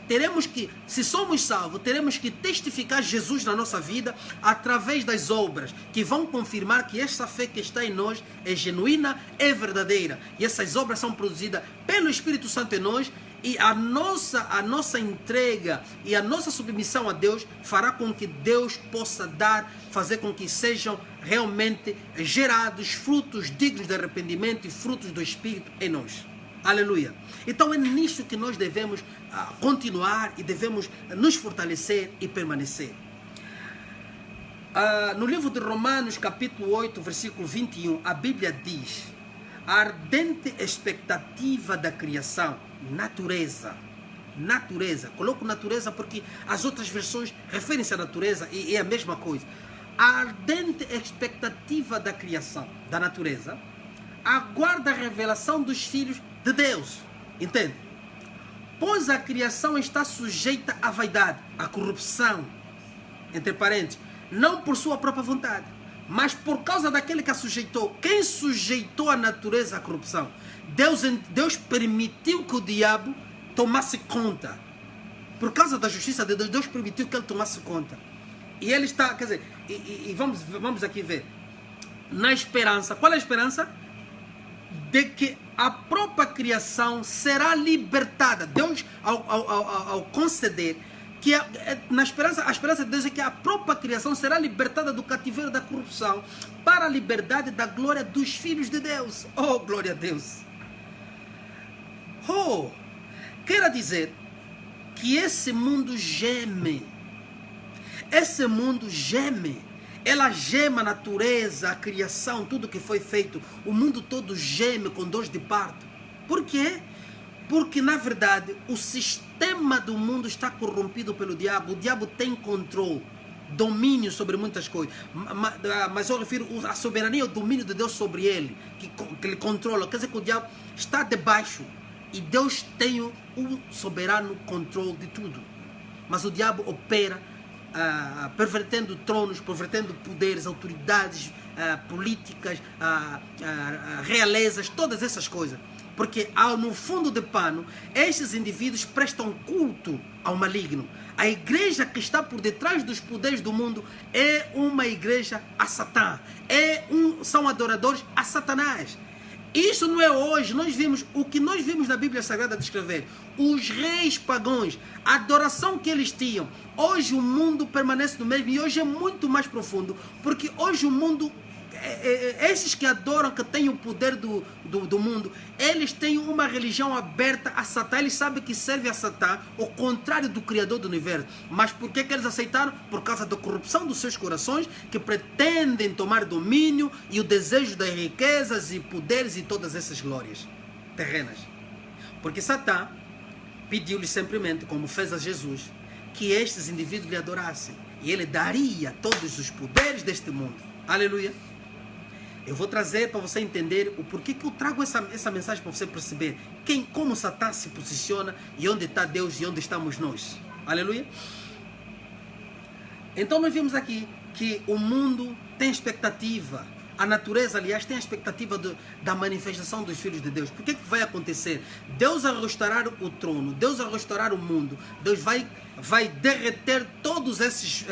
A: teremos que, se somos salvos, teremos que testificar Jesus na nossa vida através das obras, que vão confirmar que essa fé que está em nós é genuína, é verdadeira. E essas obras são produzidas pelo Espírito Santo em nós. E a nossa entrega e a nossa submissão a Deus fará com que Deus possa fazer com que sejam realmente gerados frutos dignos de arrependimento e frutos do Espírito em nós. Aleluia. Então é nisso que nós devemos continuar e devemos nos fortalecer e permanecer. No livro de Romanos, capítulo 8, versículo 21, a Bíblia diz: a ardente expectativa da criação, natureza, coloco natureza porque as outras versões referem-se à natureza e é a mesma coisa. A ardente expectativa da criação, da natureza, aguarda a revelação dos filhos de Deus, entende? Pois a criação está sujeita à vaidade, à corrupção, entre parênteses, não por sua própria vontade, mas por causa daquele que a sujeitou. Quem sujeitou a natureza à corrupção? Deus permitiu que o diabo tomasse conta. Por causa da justiça de Deus, Deus permitiu que ele tomasse conta. E ele está, quer dizer, vamos aqui ver, na esperança. Qual é a esperança? De que a própria criação será libertada. Deus, ao conceder, que a esperança de Deus é que a própria criação será libertada do cativeiro da corrupção para a liberdade da glória dos filhos de Deus. Oh, glória a Deus! Oh, quer dizer que esse mundo geme. Esse mundo geme. Ela gema a natureza, a criação, tudo que foi feito. O mundo todo geme com dores de parto. Por quê? Porque, na verdade, o sistema do mundo está corrompido pelo diabo. O diabo tem controle, domínio sobre muitas coisas. Mas eu refiro a soberania, o domínio de Deus sobre ele, que ele controla. Quer dizer que o diabo está debaixo e Deus tem o soberano controle de tudo. Mas o diabo opera pervertendo tronos, pervertendo poderes, autoridades políticas, realezas, todas essas coisas. Porque no fundo de pano, estes indivíduos prestam culto ao maligno. A igreja que está por detrás dos poderes do mundo é uma igreja a Satã. São adoradores a Satanás. Isso não é hoje. O que nós vimos na Bíblia Sagrada descrever. Os reis pagãos, a adoração que eles tinham. Hoje o mundo permanece no mesmo. E hoje é muito mais profundo. Porque hoje o mundo... esses que adoram, que têm o poder do mundo, eles têm uma religião aberta a Satã. Eles sabem que serve a Satã, o contrário do Criador do Universo. Mas por que eles aceitaram? Por causa da corrupção dos seus corações, que pretendem tomar domínio e o desejo das riquezas e poderes e todas essas glórias terrenas. Porque Satã pediu-lhes simplesmente, como fez a Jesus, que estes indivíduos lhe adorassem. E ele daria todos os poderes deste mundo. Aleluia! Eu vou trazer para você entender o porquê que eu trago essa mensagem para você perceber como Satã se posiciona e onde está Deus e onde estamos nós. Aleluia! Então nós vimos aqui que o mundo tem expectativa. A natureza, aliás, tem a expectativa da manifestação dos filhos de Deus. Por que vai acontecer? Deus vai restaurar o trono, Deus vai restaurar o mundo, Deus vai derreter todos esses,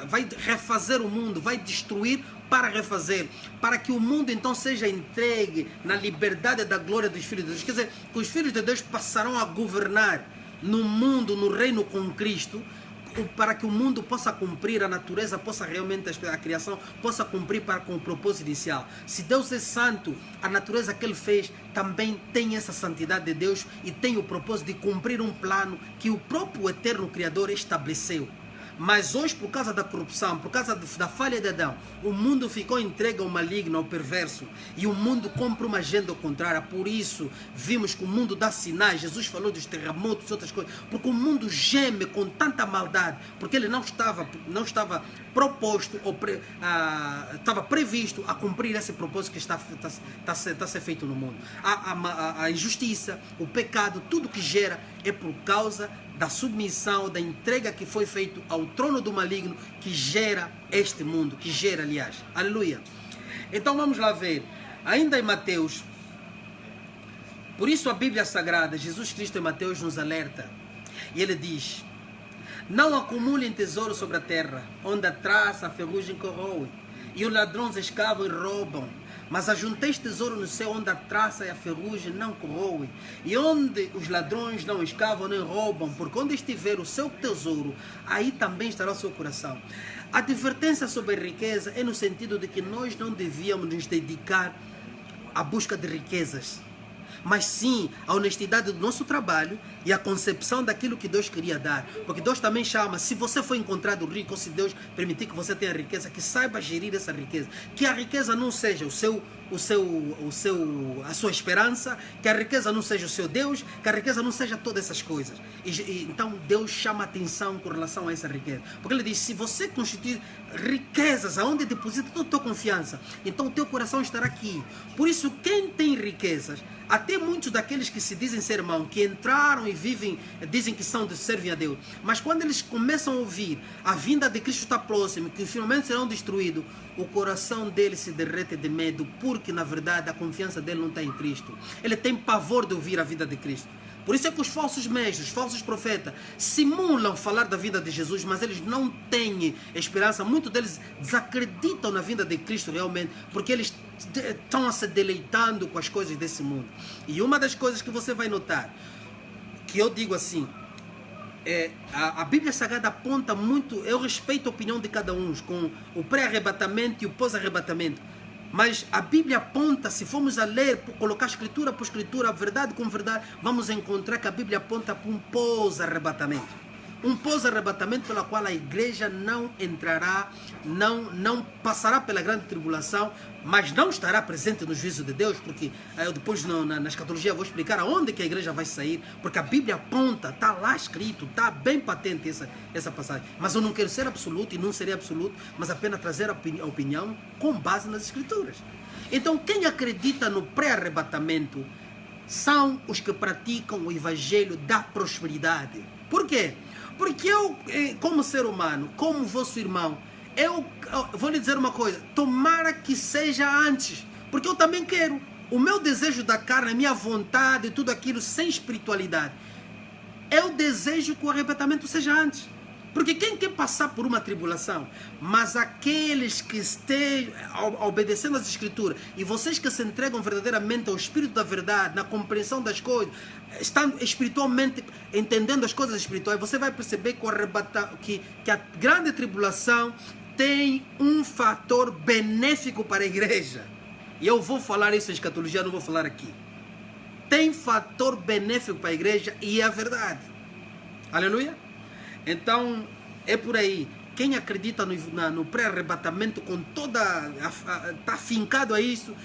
A: vai refazer o mundo, vai destruir para refazer, para que o mundo então seja entregue na liberdade da glória dos filhos de Deus. Quer dizer, que os filhos de Deus passarão a governar no mundo, no reino com Cristo, para que o mundo possa cumprir, a natureza possa realmente, a criação possa cumprir com o propósito inicial. Se Deus é santo, a natureza que Ele fez também tem essa santidade de Deus e tem o propósito de cumprir um plano que o próprio eterno Criador estabeleceu. Mas hoje, por causa da corrupção, por causa da falha de Adão, o mundo ficou entregue ao maligno, ao perverso. E o mundo compra uma agenda contrária. Por isso, vimos que o mundo dá sinais. Jesus falou dos terremotos e outras coisas. Porque o mundo geme com tanta maldade. Porque ele não estava proposto, ou estava previsto a cumprir esse propósito que está a ser feito no mundo. A injustiça, o pecado, tudo que gera é por causa da submissão, da entrega que foi feito ao trono do maligno, que gera este mundo, que gera, aliás. Aleluia. Então vamos lá ver, ainda em Mateus, por isso a Bíblia Sagrada, Jesus Cristo em Mateus nos alerta, e ele diz: não acumulem tesouro sobre a terra, onde a traça, a ferrugem corroe, e os ladrões escavam e roubam. Mas ajunteis tesouro no céu, onde a traça e a ferrugem não corroem, e onde os ladrões não escavam nem roubam, porque onde estiver o seu tesouro, aí também estará o seu coração. A advertência sobre a riqueza é no sentido de que nós não devíamos nos dedicar à busca de riquezas, mas sim a honestidade do nosso trabalho e a concepção daquilo que Deus queria dar. Porque Deus também chama, se você for encontrado rico, ou se Deus permitir que você tenha riqueza, que saiba gerir essa riqueza. Que a riqueza não seja a sua esperança, que a riqueza não seja o seu Deus, que a riqueza não seja todas essas coisas. Então Deus chama atenção com relação a essa riqueza. Porque Ele diz, se você constituir riquezas aonde deposita toda a tua confiança, então o teu coração estará aqui. Por isso, quem tem riquezas, até muitos daqueles que se dizem ser irmãos, que entraram e vivem, dizem que servem a Deus, mas quando eles começam a ouvir a vinda de Cristo está próxima, que finalmente serão destruídos, o coração dele se derrete de medo, porque na verdade a confiança dele não está em Cristo. Ele tem pavor de ouvir a vida de Cristo. Por isso é que os falsos mestres, falsos profetas, simulam falar da vida de Jesus, mas eles não têm esperança. Muitos deles desacreditam na vinda de Cristo realmente, porque eles estão se deleitando com as coisas desse mundo. E uma das coisas que você vai notar, que eu digo assim, a Bíblia Sagrada aponta muito, eu respeito a opinião de cada um, com o pré-arrebatamento e o pós-arrebatamento. Mas a Bíblia aponta, se formos a ler, colocar escritura por escritura, verdade com verdade, vamos encontrar que a Bíblia aponta para um pós-arrebatamento. Um pós-arrebatamento pela qual a igreja não entrará, não passará pela grande tribulação, mas não estará presente no juízo de Deus, porque eu depois na escatologia vou explicar aonde que a igreja vai sair, porque a Bíblia aponta, está lá escrito, está bem patente essa passagem. Mas eu não quero ser absoluto e não serei absoluto, mas apenas trazer a opinião com base nas escrituras. Então quem acredita no pré-arrebatamento são os que praticam o evangelho da prosperidade. Por quê? Porque eu, como ser humano, como vosso irmão, eu vou lhe dizer uma coisa, tomara que seja antes, porque eu também quero. O meu desejo da carne, a minha vontade, tudo aquilo sem espiritualidade, eu desejo que o arrebatamento seja antes. Porque quem quer passar por uma tribulação, mas aqueles que estejam obedecendo às Escrituras, e vocês que se entregam verdadeiramente ao Espírito da verdade, na compreensão das coisas, estão espiritualmente entendendo as coisas espirituais, você vai perceber que a grande tribulação tem um fator benéfico para a igreja. E eu vou falar isso em escatologia, não vou falar aqui. Tem fator benéfico para a igreja e é a verdade. Aleluia? Então, é por aí. Quem acredita no pré-arrebatamento com toda... está afincado a isso,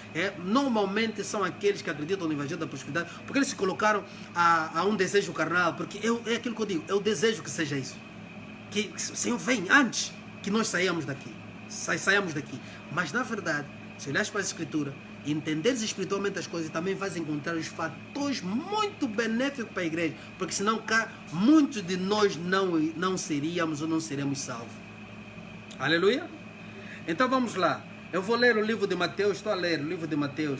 A: normalmente são aqueles que acreditam no Evangelho da Prosperidade, porque eles se colocaram a um desejo carnal, porque é aquilo que eu digo, eu desejo que seja isso. Que o Senhor vem antes que nós saiamos daqui. Saiamos daqui. Mas, na verdade, se olhares para a Escritura, e entenderes espiritualmente as coisas, também vais encontrar os fatores muito benéficos para a igreja, porque senão cá muitos de nós não seríamos ou não seremos salvos. Aleluia? Então vamos lá, eu vou ler o livro de Mateus, estou a ler o livro de Mateus,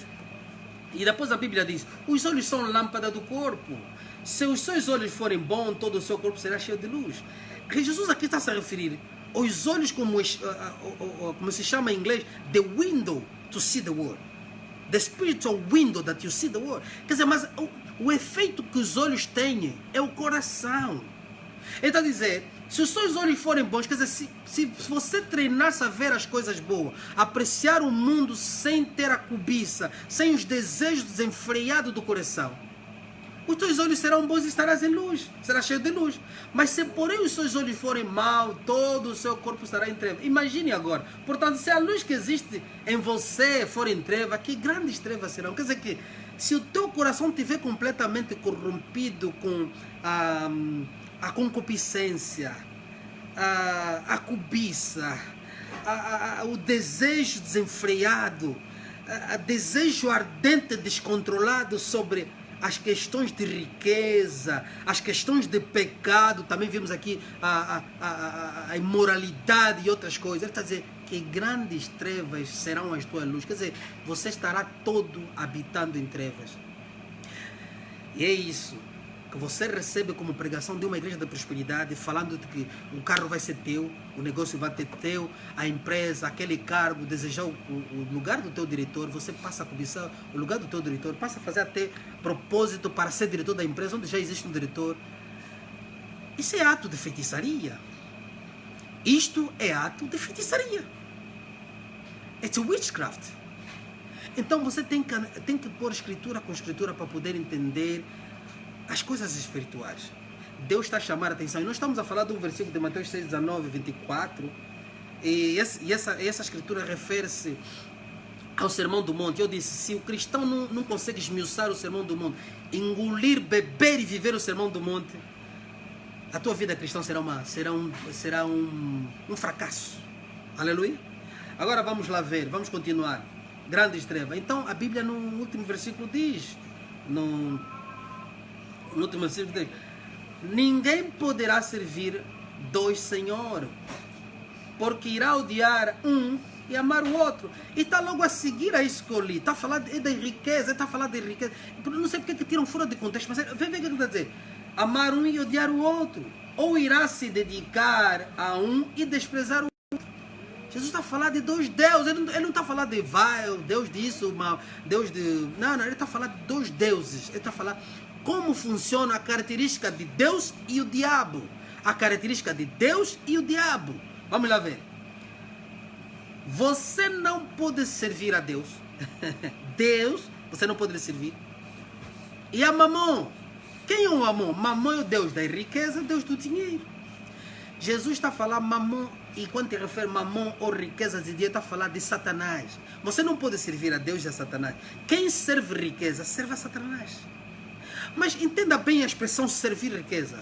A: e depois a Bíblia diz, os olhos são lâmpada do corpo, se os seus olhos forem bons, todo o seu corpo será cheio de luz. Jesus aqui está se a referir aos olhos como se chama em inglês, the window to see the world. The spiritual window that you see the world. Quer dizer, mas o efeito que os olhos têm é o coração. Ele está a dizer, se os seus olhos forem bons, quer dizer, se você treinar-se a ver as coisas boas, apreciar o mundo sem ter a cobiça, sem os desejos desenfreados do coração, os teus olhos serão bons e estarás em luz, será cheio de luz. Mas se porém os seus olhos forem maus, todo o seu corpo estará em trevas. Imagine agora, portanto, se a luz que existe em você for em trevas, que grandes trevas serão. Quer dizer que, se o teu coração estiver completamente corrompido com a concupiscência, a cobiça, o desejo desenfreado, o desejo ardente, descontrolado sobre as questões de riqueza, as questões de pecado, também vimos aqui a imoralidade e outras coisas. Ele está a dizer que grandes trevas serão as tuas luzes. Quer dizer, você estará todo habitando em trevas. E é isso que você recebe como pregação de uma igreja da prosperidade, falando de que o carro vai ser teu, o negócio vai ser teu, a empresa, aquele cargo, desejar o lugar do teu diretor, você passa a cobiçar o lugar do teu diretor, passa a fazer até propósito para ser diretor da empresa, onde já existe um diretor. Isso é ato de feitiçaria. Isto é ato de feitiçaria. It's witchcraft. Então você tem que pôr escritura com escritura para poder entender as coisas espirituais. Deus está a chamar a atenção. E nós estamos a falar de um versículo de Mateus 6, 19, 24. E essa escritura refere-se ao Sermão do Monte. Eu disse, se o cristão não consegue esmiuçar o Sermão do Monte, engolir, beber e viver o Sermão do Monte, a tua vida cristã será um fracasso. Aleluia. Agora vamos lá ver, vamos continuar. Grandes trevas. Então a Bíblia no último versículo diz, no último versículo diz, ninguém poderá servir dois senhores, porque irá odiar um e amar o outro. E está logo a seguir a escolher. Está a falar de riqueza, está a falar de riqueza. Não sei porque que tiram fora de contexto, mas vem ver o que está a dizer. Amar um e odiar o outro. Ou irá se dedicar a um e desprezar o outro. Jesus está a falar de dois deuses. Ele não está a falar de Deus disso, Deus de... Não, ele está a falar de dois deuses. Ele está a falar como funciona a característica de Deus e o diabo. A característica de Deus e o diabo. Vamos lá ver. Você não pode servir a Deus. Deus, você não pode servir. E a Mamon. Quem é o Mamon? Mamon é o Deus da riqueza, Deus do dinheiro. Jesus está a falar Mamon, e quando te refere Mamon ou riquezas e dinheiro, está a falar de Satanás. Você não pode servir a Deus e a Satanás. Quem serve riqueza, serve a Satanás. Mas entenda bem a expressão servir riqueza.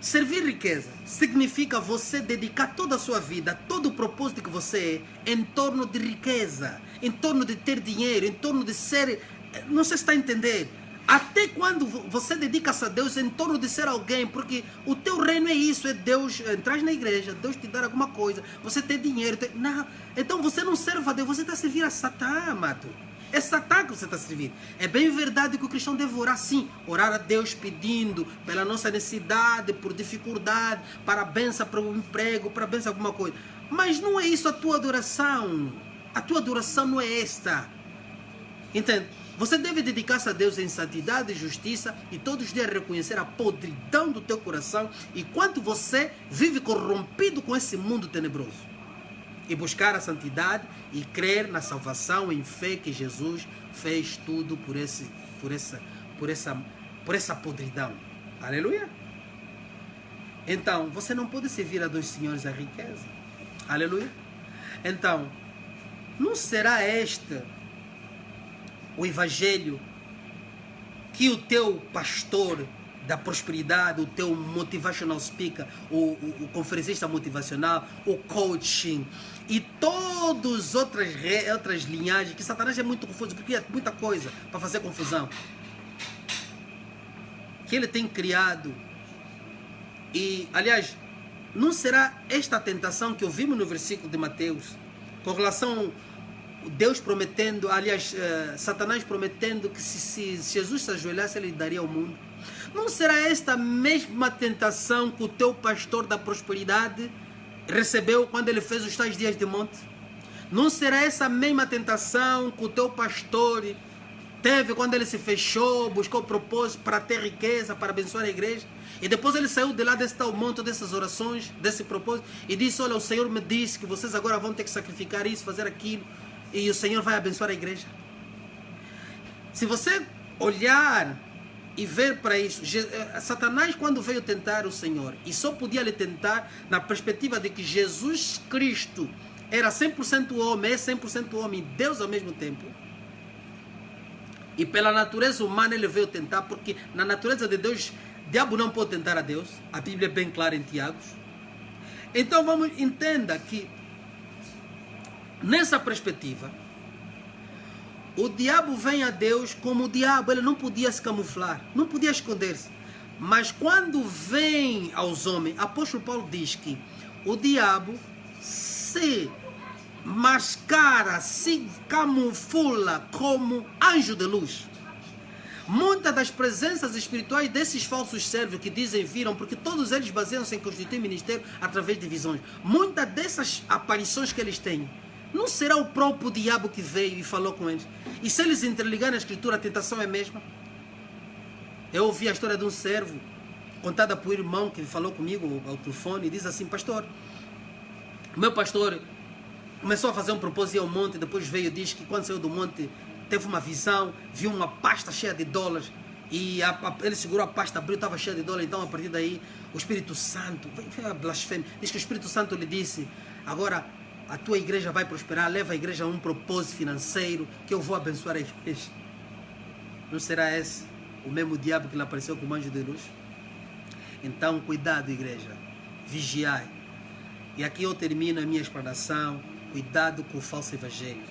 A: Servir riqueza significa você dedicar toda a sua vida, todo o propósito que você é, em torno de riqueza, em torno de ter dinheiro, em torno de ser... Não sei se está a entender. Até quando você dedica-se a Deus em torno de ser alguém, porque o teu reino é isso, é Deus, entrar na igreja, Deus te dar alguma coisa, você ter dinheiro. Não. Então você não serve a Deus, você está a servir a Satã, amado. É Satã que você está servindo. É bem verdade que o cristão deve orar, sim. Orar a Deus pedindo pela nossa necessidade, por dificuldade, para a bênção, para o emprego, para a bênção alguma coisa. Mas não é isso a tua adoração. A tua adoração não é esta. Entende? Você deve dedicar-se a Deus em santidade e justiça e todos os dias reconhecer a podridão do teu coração e quanto você vive corrompido com esse mundo tenebroso. E buscar a santidade e crer na salvação em fé que Jesus fez tudo por essa podridão. Aleluia. Então, você não pode servir a dois senhores a riqueza. Aleluia. Então, não será este o evangelho que o teu pastor da prosperidade, o teu motivational speaker, o conferencista motivacional, o coaching e todas outras linhagens, que Satanás é muito confuso, porque cria muita coisa para fazer confusão, que ele tem criado. E, aliás, não será esta a tentação que ouvimos no versículo de Mateus, com relação Deus prometendo, aliás, Satanás prometendo que se Jesus se ajoelhasse, ele daria ao mundo. Não será esta mesma tentação que o teu pastor da prosperidade recebeu quando ele fez os tais dias de monte? Não será essa mesma tentação que o teu pastor teve quando ele se fechou, buscou propósito para ter riqueza, para abençoar a igreja? E depois ele saiu de lá desse tal monte, dessas orações, desse propósito, e disse, olha, o Senhor me disse que vocês agora vão ter que sacrificar isso, fazer aquilo, e o Senhor vai abençoar a igreja. Se você olhar e ver para isso, Satanás quando veio tentar o Senhor, e só podia lhe tentar na perspectiva de que Jesus Cristo era 100% homem, é 100% homem, Deus ao mesmo tempo. E pela natureza humana ele veio tentar, porque na natureza de Deus, diabo não pode tentar a Deus. A Bíblia é bem clara em Tiago. Então entenda que nessa perspectiva, o diabo vem a Deus como o diabo, ele não podia se camuflar, não podia esconder-se. Mas quando vem aos homens, apóstolo Paulo diz que o diabo se mascara, se camufla como anjo de luz. Muitas das presenças espirituais desses falsos servos que dizem viram, porque todos eles baseiam-se em constituir ministério através de visões. Muitas dessas aparições que eles têm, não será o próprio diabo que veio e falou com eles? E se eles interligarem a escritura, a tentação é a mesma. Eu ouvi a história de um servo contada por um irmão que falou comigo ao telefone e diz assim: pastor, o meu pastor começou a fazer um propósito ao monte, depois veio e diz que quando saiu do monte teve uma visão, viu uma pasta cheia de dólares e ele segurou a pasta, abriu, estava cheia de dólares. Então a partir daí o Espírito Santo, foi a blasfêmia, diz que o Espírito Santo lhe disse: agora a tua igreja vai prosperar, leva a igreja a um propósito financeiro que eu vou abençoar a igreja. Não será esse o mesmo diabo que lhe apareceu como anjo de luz? Então cuidado, igreja, vigiai. E aqui eu termino a minha explanação. Cuidado com o falso evangelho.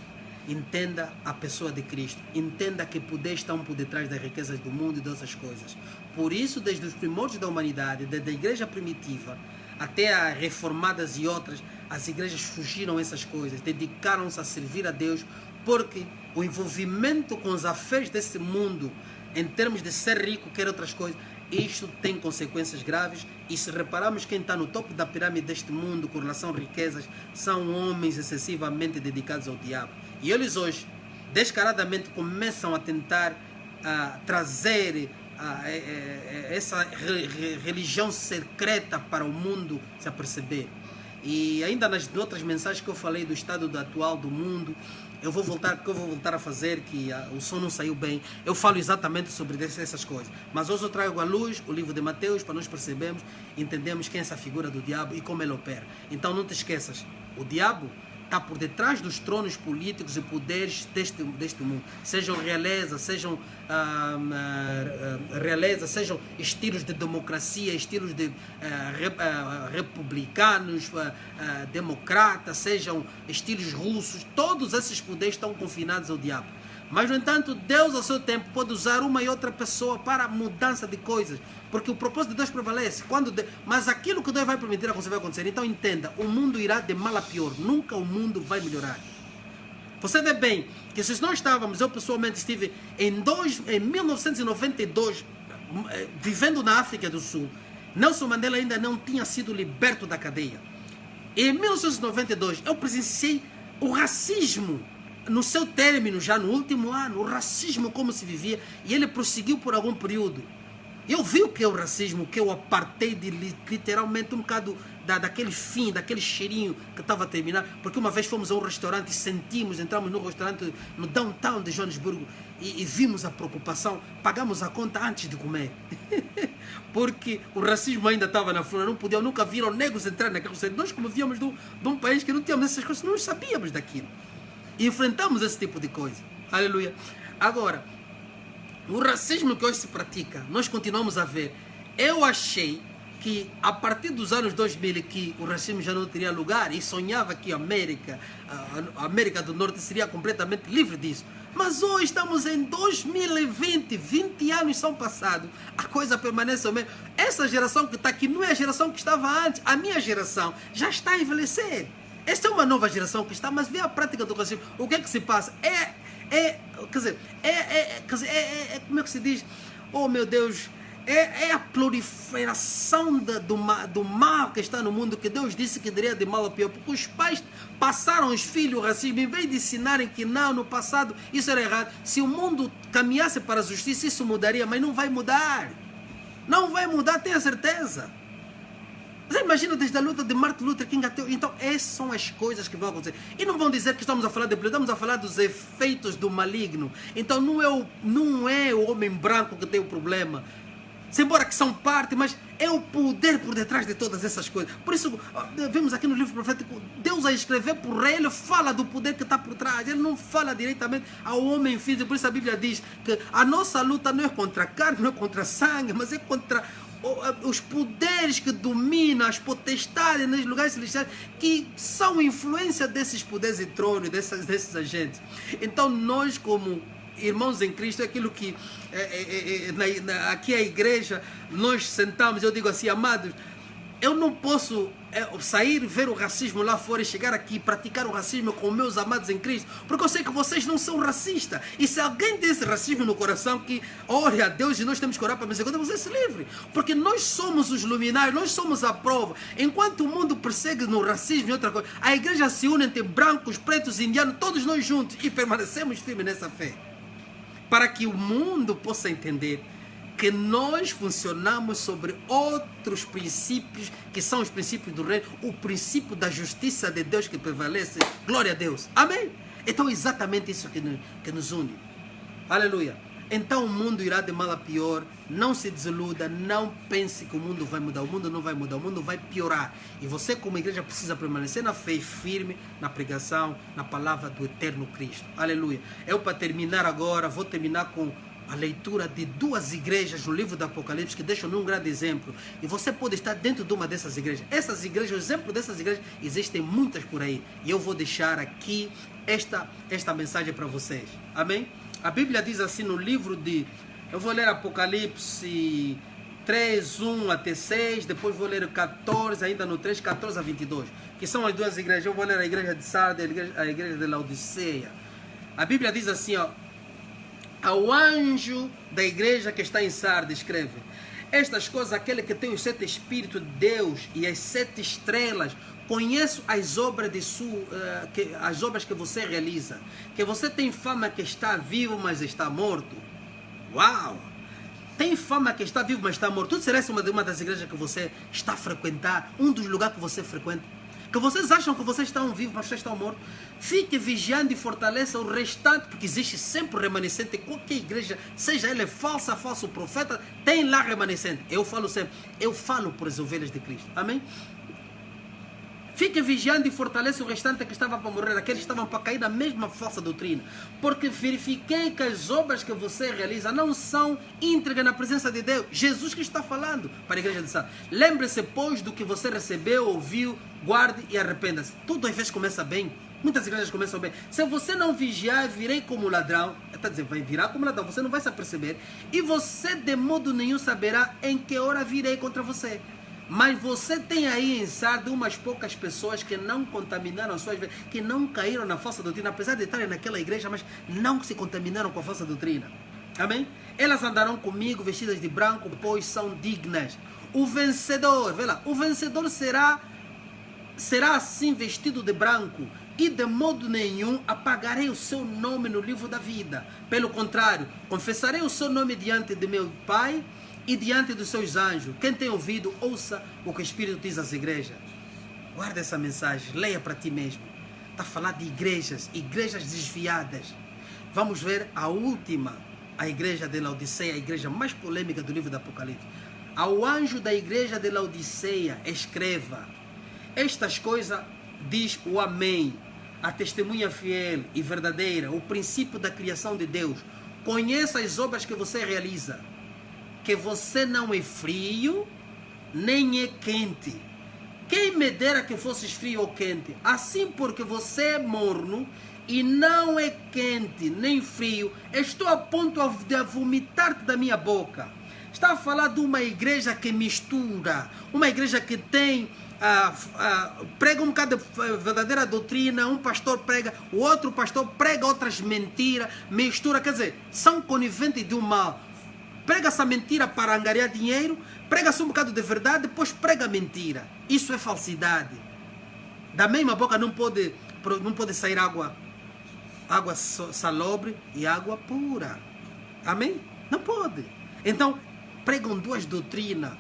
A: Entenda a pessoa de Cristo. Entenda que poder está por detrás das riquezas do mundo e dessas coisas. Por isso, desde os primórdios da humanidade, desde a igreja primitiva até as reformadas e outras, as igrejas fugiram essas coisas, dedicaram-se a servir a Deus, porque o envolvimento com os afeitos desse mundo, em termos de ser rico, quer outras coisas, isto tem consequências graves. E se repararmos, quem está no topo da pirâmide deste mundo com relação a riquezas são homens excessivamente dedicados ao diabo. E eles hoje, descaradamente, começam a tentar trazer essa religião secreta para o mundo se aperceber. E ainda nas outras mensagens que eu falei do estado atual do mundo, eu vou voltar a fazer, que o som não saiu bem, eu falo exatamente sobre essas coisas. Mas hoje eu trago à luz o livro de Mateus para nós percebermos, entendemos quem é essa figura do diabo e como ele opera. Então não te esqueças, o diabo está por detrás dos tronos políticos e poderes deste mundo. Sejam realeza, sejam estilos de democracia, estilos de republicanos, democratas, sejam estilos russos, todos esses poderes estão confinados ao diabo. Mas, no entanto, Deus, ao seu tempo, pode usar uma e outra pessoa para a mudança de coisas. Porque o propósito de Deus prevalece. Mas aquilo que Deus vai permitir vai acontecer. Então, entenda, o mundo irá de mal a pior. Nunca o mundo vai melhorar. Você vê bem que se nós estávamos, eu pessoalmente estive em 1992, vivendo na África do Sul. Nelson Mandela ainda não tinha sido liberto da cadeia. Em 1992, eu presenciei o racismo no seu término, já no último ano, o racismo como se vivia, e ele prosseguiu por algum período. Eu vi o que é o racismo, o que é o apartheid, literalmente um bocado daquele fim, daquele cheirinho que estava a terminar, porque uma vez fomos a um restaurante e entramos no restaurante no downtown de Joanesburgo e vimos a preocupação, pagamos a conta antes de comer, porque o racismo ainda estava na flor, nunca viram negros entrar naquele restaurante. Nós, como víamos de um país que não tínhamos essas coisas, não sabíamos daquilo. E enfrentamos esse tipo de coisa. Aleluia. Agora, o racismo que hoje se pratica, nós continuamos a ver. Eu achei que a partir dos anos 2000 que o racismo já não teria lugar e sonhava que a América do Norte seria completamente livre disso. Mas hoje estamos em 2020, 20 anos são passados, a coisa permanece o mesmo. Essa geração que está aqui não é a geração que estava antes. A minha geração já está a envelhecer. Esta é uma nova geração que está, mas vê a prática do racismo. O que é que se passa? Como é que se diz? Oh meu Deus, é a proliferação do mal que está no mundo, que Deus disse que daria de mal a pior, porque os pais passaram aos filhos o racismo, em vez de ensinarem que não, no passado isso era errado. Se o mundo caminhasse para a justiça, isso mudaria, mas não vai mudar. Não vai mudar, tenha certeza. Você imagina desde a luta de Martin Luther King até... Então, essas são as coisas que vão acontecer. E não vão dizer que estamos a falar de política, estamos a falar dos efeitos do maligno. Então, não é o homem branco que tem o problema. Embora que são parte, mas é o poder por detrás de todas essas coisas. Por isso, vemos aqui no livro profético, Deus a escrever por rei, ele fala do poder que está por trás. Ele não fala diretamente ao homem físico. Por isso a Bíblia diz que a nossa luta não é contra a carne, não é contra sangue, mas é contra os poderes que dominam, as potestades nos lugares celestiais, que são influência desses poderes e tronos, desses agentes. Então nós, como irmãos em Cristo, é aquilo que aqui a igreja, nós sentamos, eu digo assim, amados, eu não posso sair, ver o racismo lá fora e chegar aqui e praticar o racismo com meus amados em Cristo, porque eu sei que vocês não são racistas. E se alguém tem esse racismo no coração, que ore a Deus, e nós temos que orar para misericórdia, você se livre, porque nós somos os luminares, nós somos a prova. Enquanto o mundo persegue no racismo e outra coisa, a igreja se une entre brancos, pretos, indianos, todos nós juntos, e permanecemos firmes nessa fé, para que o mundo possa entender Porque nós funcionamos sobre outros princípios, que são os princípios do reino, o princípio da justiça de Deus que prevalece. Glória a Deus. Amém? Então é exatamente isso que nos une. Aleluia. Então o mundo irá de mal a pior. Não se desiluda, não pense que o mundo vai mudar. O mundo não vai mudar, o mundo vai piorar. E você, como igreja, precisa permanecer na fé firme, na pregação, na palavra do eterno Cristo. Aleluia. Eu, para terminar agora, vou terminar com a leitura de 2 igrejas no livro do Apocalipse que deixam um grande exemplo. E você pode estar dentro de uma dessas igrejas. Essas igrejas, o exemplo dessas igrejas, existem muitas por aí. E eu vou deixar aqui esta mensagem para vocês. Amém? A Bíblia diz assim no livro de... Eu vou ler Apocalipse 3, 1 até 6. Depois vou ler 14, ainda no 3, 14 a 22. Que são as 2 igrejas. Eu vou ler a igreja de Sardes e a igreja de Laodiceia. A Bíblia diz assim, ó. Ao anjo da igreja que está em Sardes, escreve: estas coisas, aquele que tem os 7 Espíritos de Deus e as 7 estrelas, conheço as obras as obras que você realiza, que você tem fama que está vivo, mas está morto. Uau! Tem fama que está vivo, mas está morto. Tu serás uma das igrejas que você está a frequentar, um dos lugares que você frequenta, que vocês acham que vocês estão vivos, mas vocês estão mortos. Fique vigiando e fortaleça o restante, porque existe sempre o remanescente. Qualquer igreja, seja ela falsa, falso profeta, tem lá remanescente. Eu falo sempre, eu falo por as ovelhas de Cristo. Amém? Fique vigiando e fortaleça o restante que estava para morrer, aqueles que estavam para cair na mesma falsa doutrina. Porque verifiquei que as obras que você realiza não são íntegras na presença de Deus. Jesus que está falando para a igreja de Sardes. Lembre-se, pois, do que você recebeu, ouviu, guarde e arrependa-se. Tudo às vezes começa bem. Muitas igrejas começam bem. Se você não vigiar, virei como ladrão. Está dizendo, vai virar como ladrão. Você não vai se aperceber. E você de modo nenhum saberá em que hora virei contra você. Mas você tem aí em Sardes umas poucas pessoas que não contaminaram suas vidas, que não caíram na falsa doutrina, apesar de estarem naquela igreja, mas não se contaminaram com a falsa doutrina. Amém? Elas andarão comigo vestidas de branco, pois são dignas. O vencedor, vê lá, o vencedor será assim vestido de branco, e de modo nenhum apagarei o seu nome no livro da vida. Pelo contrário, confessarei o seu nome diante de meu Pai e diante dos seus anjos. Quem tem ouvido, ouça o que o Espírito diz às igrejas. Guarda essa mensagem, leia para ti mesmo. Está a falar de igrejas desviadas. Vamos ver a última, a igreja de Laodiceia, a igreja mais polêmica do livro do Apocalipse. Ao anjo da igreja de Laodiceia, escreva: estas coisas diz o Amém, a testemunha fiel e verdadeira, o princípio da criação de Deus. Conheça as obras que você realiza, que você não é frio, nem é quente. Quem me dera que fosses frio ou quente. Assim, porque você é morno e não é quente, nem frio, estou a ponto de vomitar-te da minha boca. Está a falar de uma igreja que mistura, uma igreja que tem... prega um bocado de verdadeira doutrina, um pastor prega, o outro pastor prega outras mentiras, mistura, quer dizer, são coniventes de um mal. Prega essa mentira para angariar dinheiro, prega-se um bocado de verdade, depois prega mentira. Isso é falsidade. Da mesma boca não pode sair água salobre e água pura. Amém? Não pode. Então, pregam 2 doutrinas.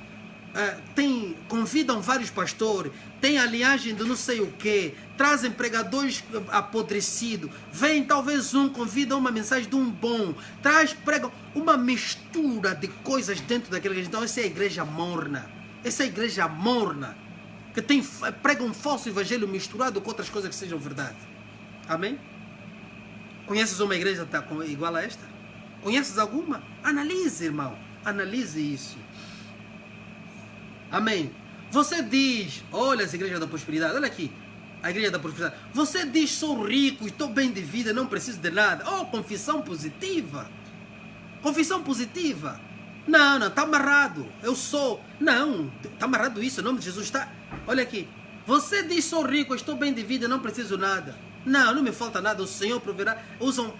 A: Convidam vários pastores, tem a linhagem de não sei o que, trazem pregadores apodrecidos, vem talvez convida uma mensagem de um bom, pregam uma mistura de coisas dentro daquela igreja. Então essa é a igreja morna, que prega um falso evangelho misturado com outras coisas que sejam verdade. Amém? Conheces uma igreja igual a esta? Conheces alguma? Analise, irmão, analise isso. Amém. Você diz, olha as igrejas da prosperidade, olha aqui, a igreja da prosperidade. Você diz, sou rico, estou bem de vida, não preciso de nada. Oh, confissão positiva. Confissão positiva. Não, está amarrado. Eu sou. Não, está amarrado isso, em nome de Jesus está. Olha aqui. Você diz, sou rico, estou bem de vida, não preciso de nada. Não me falta nada, o Senhor proverá. Usam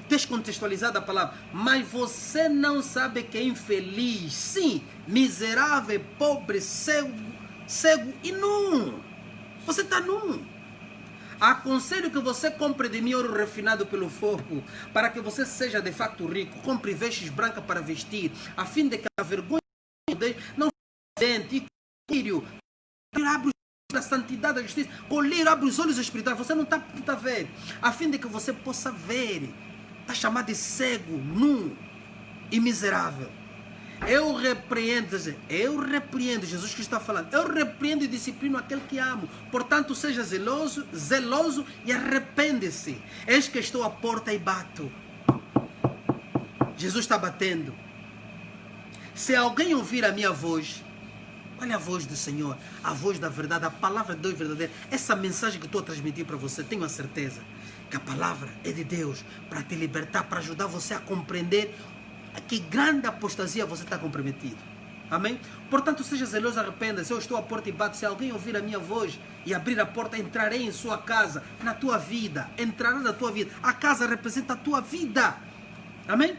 A: descontextualizada a palavra, mas você não sabe que é infeliz, sim, miserável, pobre, cego e nu. Você está nu. Aconselho que você compre de mim ouro refinado pelo fogo, para que você seja de facto rico. Compre vestes brancas para vestir, a fim de que a vergonha não vente e colírio abre da santidade da justiça, colírio abre os olhos espirituais, você não está a ver, a fim de que você possa ver. Está chamado de cego, nu e miserável. Eu repreendo, Jesus Cristo está falando, eu repreendo e disciplino aquele que amo. Portanto, seja zeloso e arrepende-se. Eis que estou à porta e bato. Jesus está batendo. Se alguém ouvir a minha voz, olha a voz do Senhor, a voz da verdade, a palavra de Deus verdadeira, essa mensagem que estou a transmitir para você, tenho a certeza que a palavra é de Deus para te libertar, para ajudar você a compreender a que grande apostasia você está comprometido. Amém? Portanto, seja zeloso, arrependa-se. Eu estou à porta e bato. Se alguém ouvir a minha voz e abrir a porta, entrarei em sua casa, na tua vida. Entrará na tua vida. A casa representa a tua vida. Amém?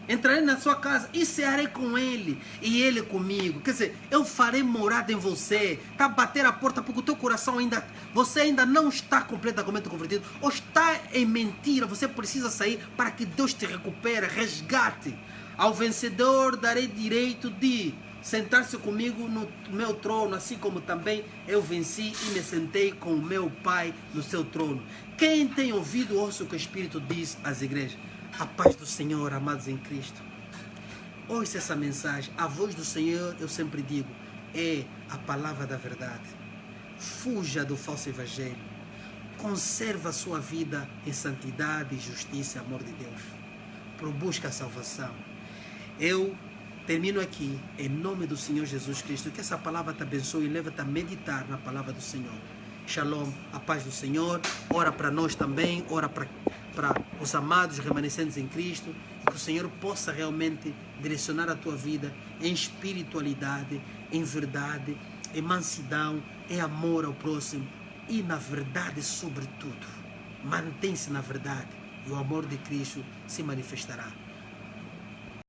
A: Entrarei na sua casa e cearei com ele e ele comigo. Quer dizer, eu farei morada em você. Está a bater a porta porque o teu coração ainda, você ainda não está completamente convertido, ou está em mentira. Você precisa sair para que Deus te recupere, resgate. Ao vencedor darei direito de sentar-se comigo no meu trono, assim como também eu venci e me sentei com o meu Pai no seu trono. Quem tem ouvido, ouça o que o Espírito diz às igrejas. A paz do Senhor, amados em Cristo. Ouça essa mensagem. A voz do Senhor, eu sempre digo, é a palavra da verdade. Fuja do falso evangelho. Conserva a sua vida em santidade, justiça e amor de Deus. Busca a salvação. Eu termino aqui, em nome do Senhor Jesus Cristo, que essa palavra te abençoe e leva-te a meditar na palavra do Senhor. Shalom, a paz do Senhor. Ora para nós também, ora para os amados remanescentes em Cristo, que o Senhor possa realmente direcionar a tua vida em espiritualidade, em verdade, em mansidão, em amor ao próximo e na verdade sobretudo. Mantém-se na verdade e o amor de Cristo se manifestará.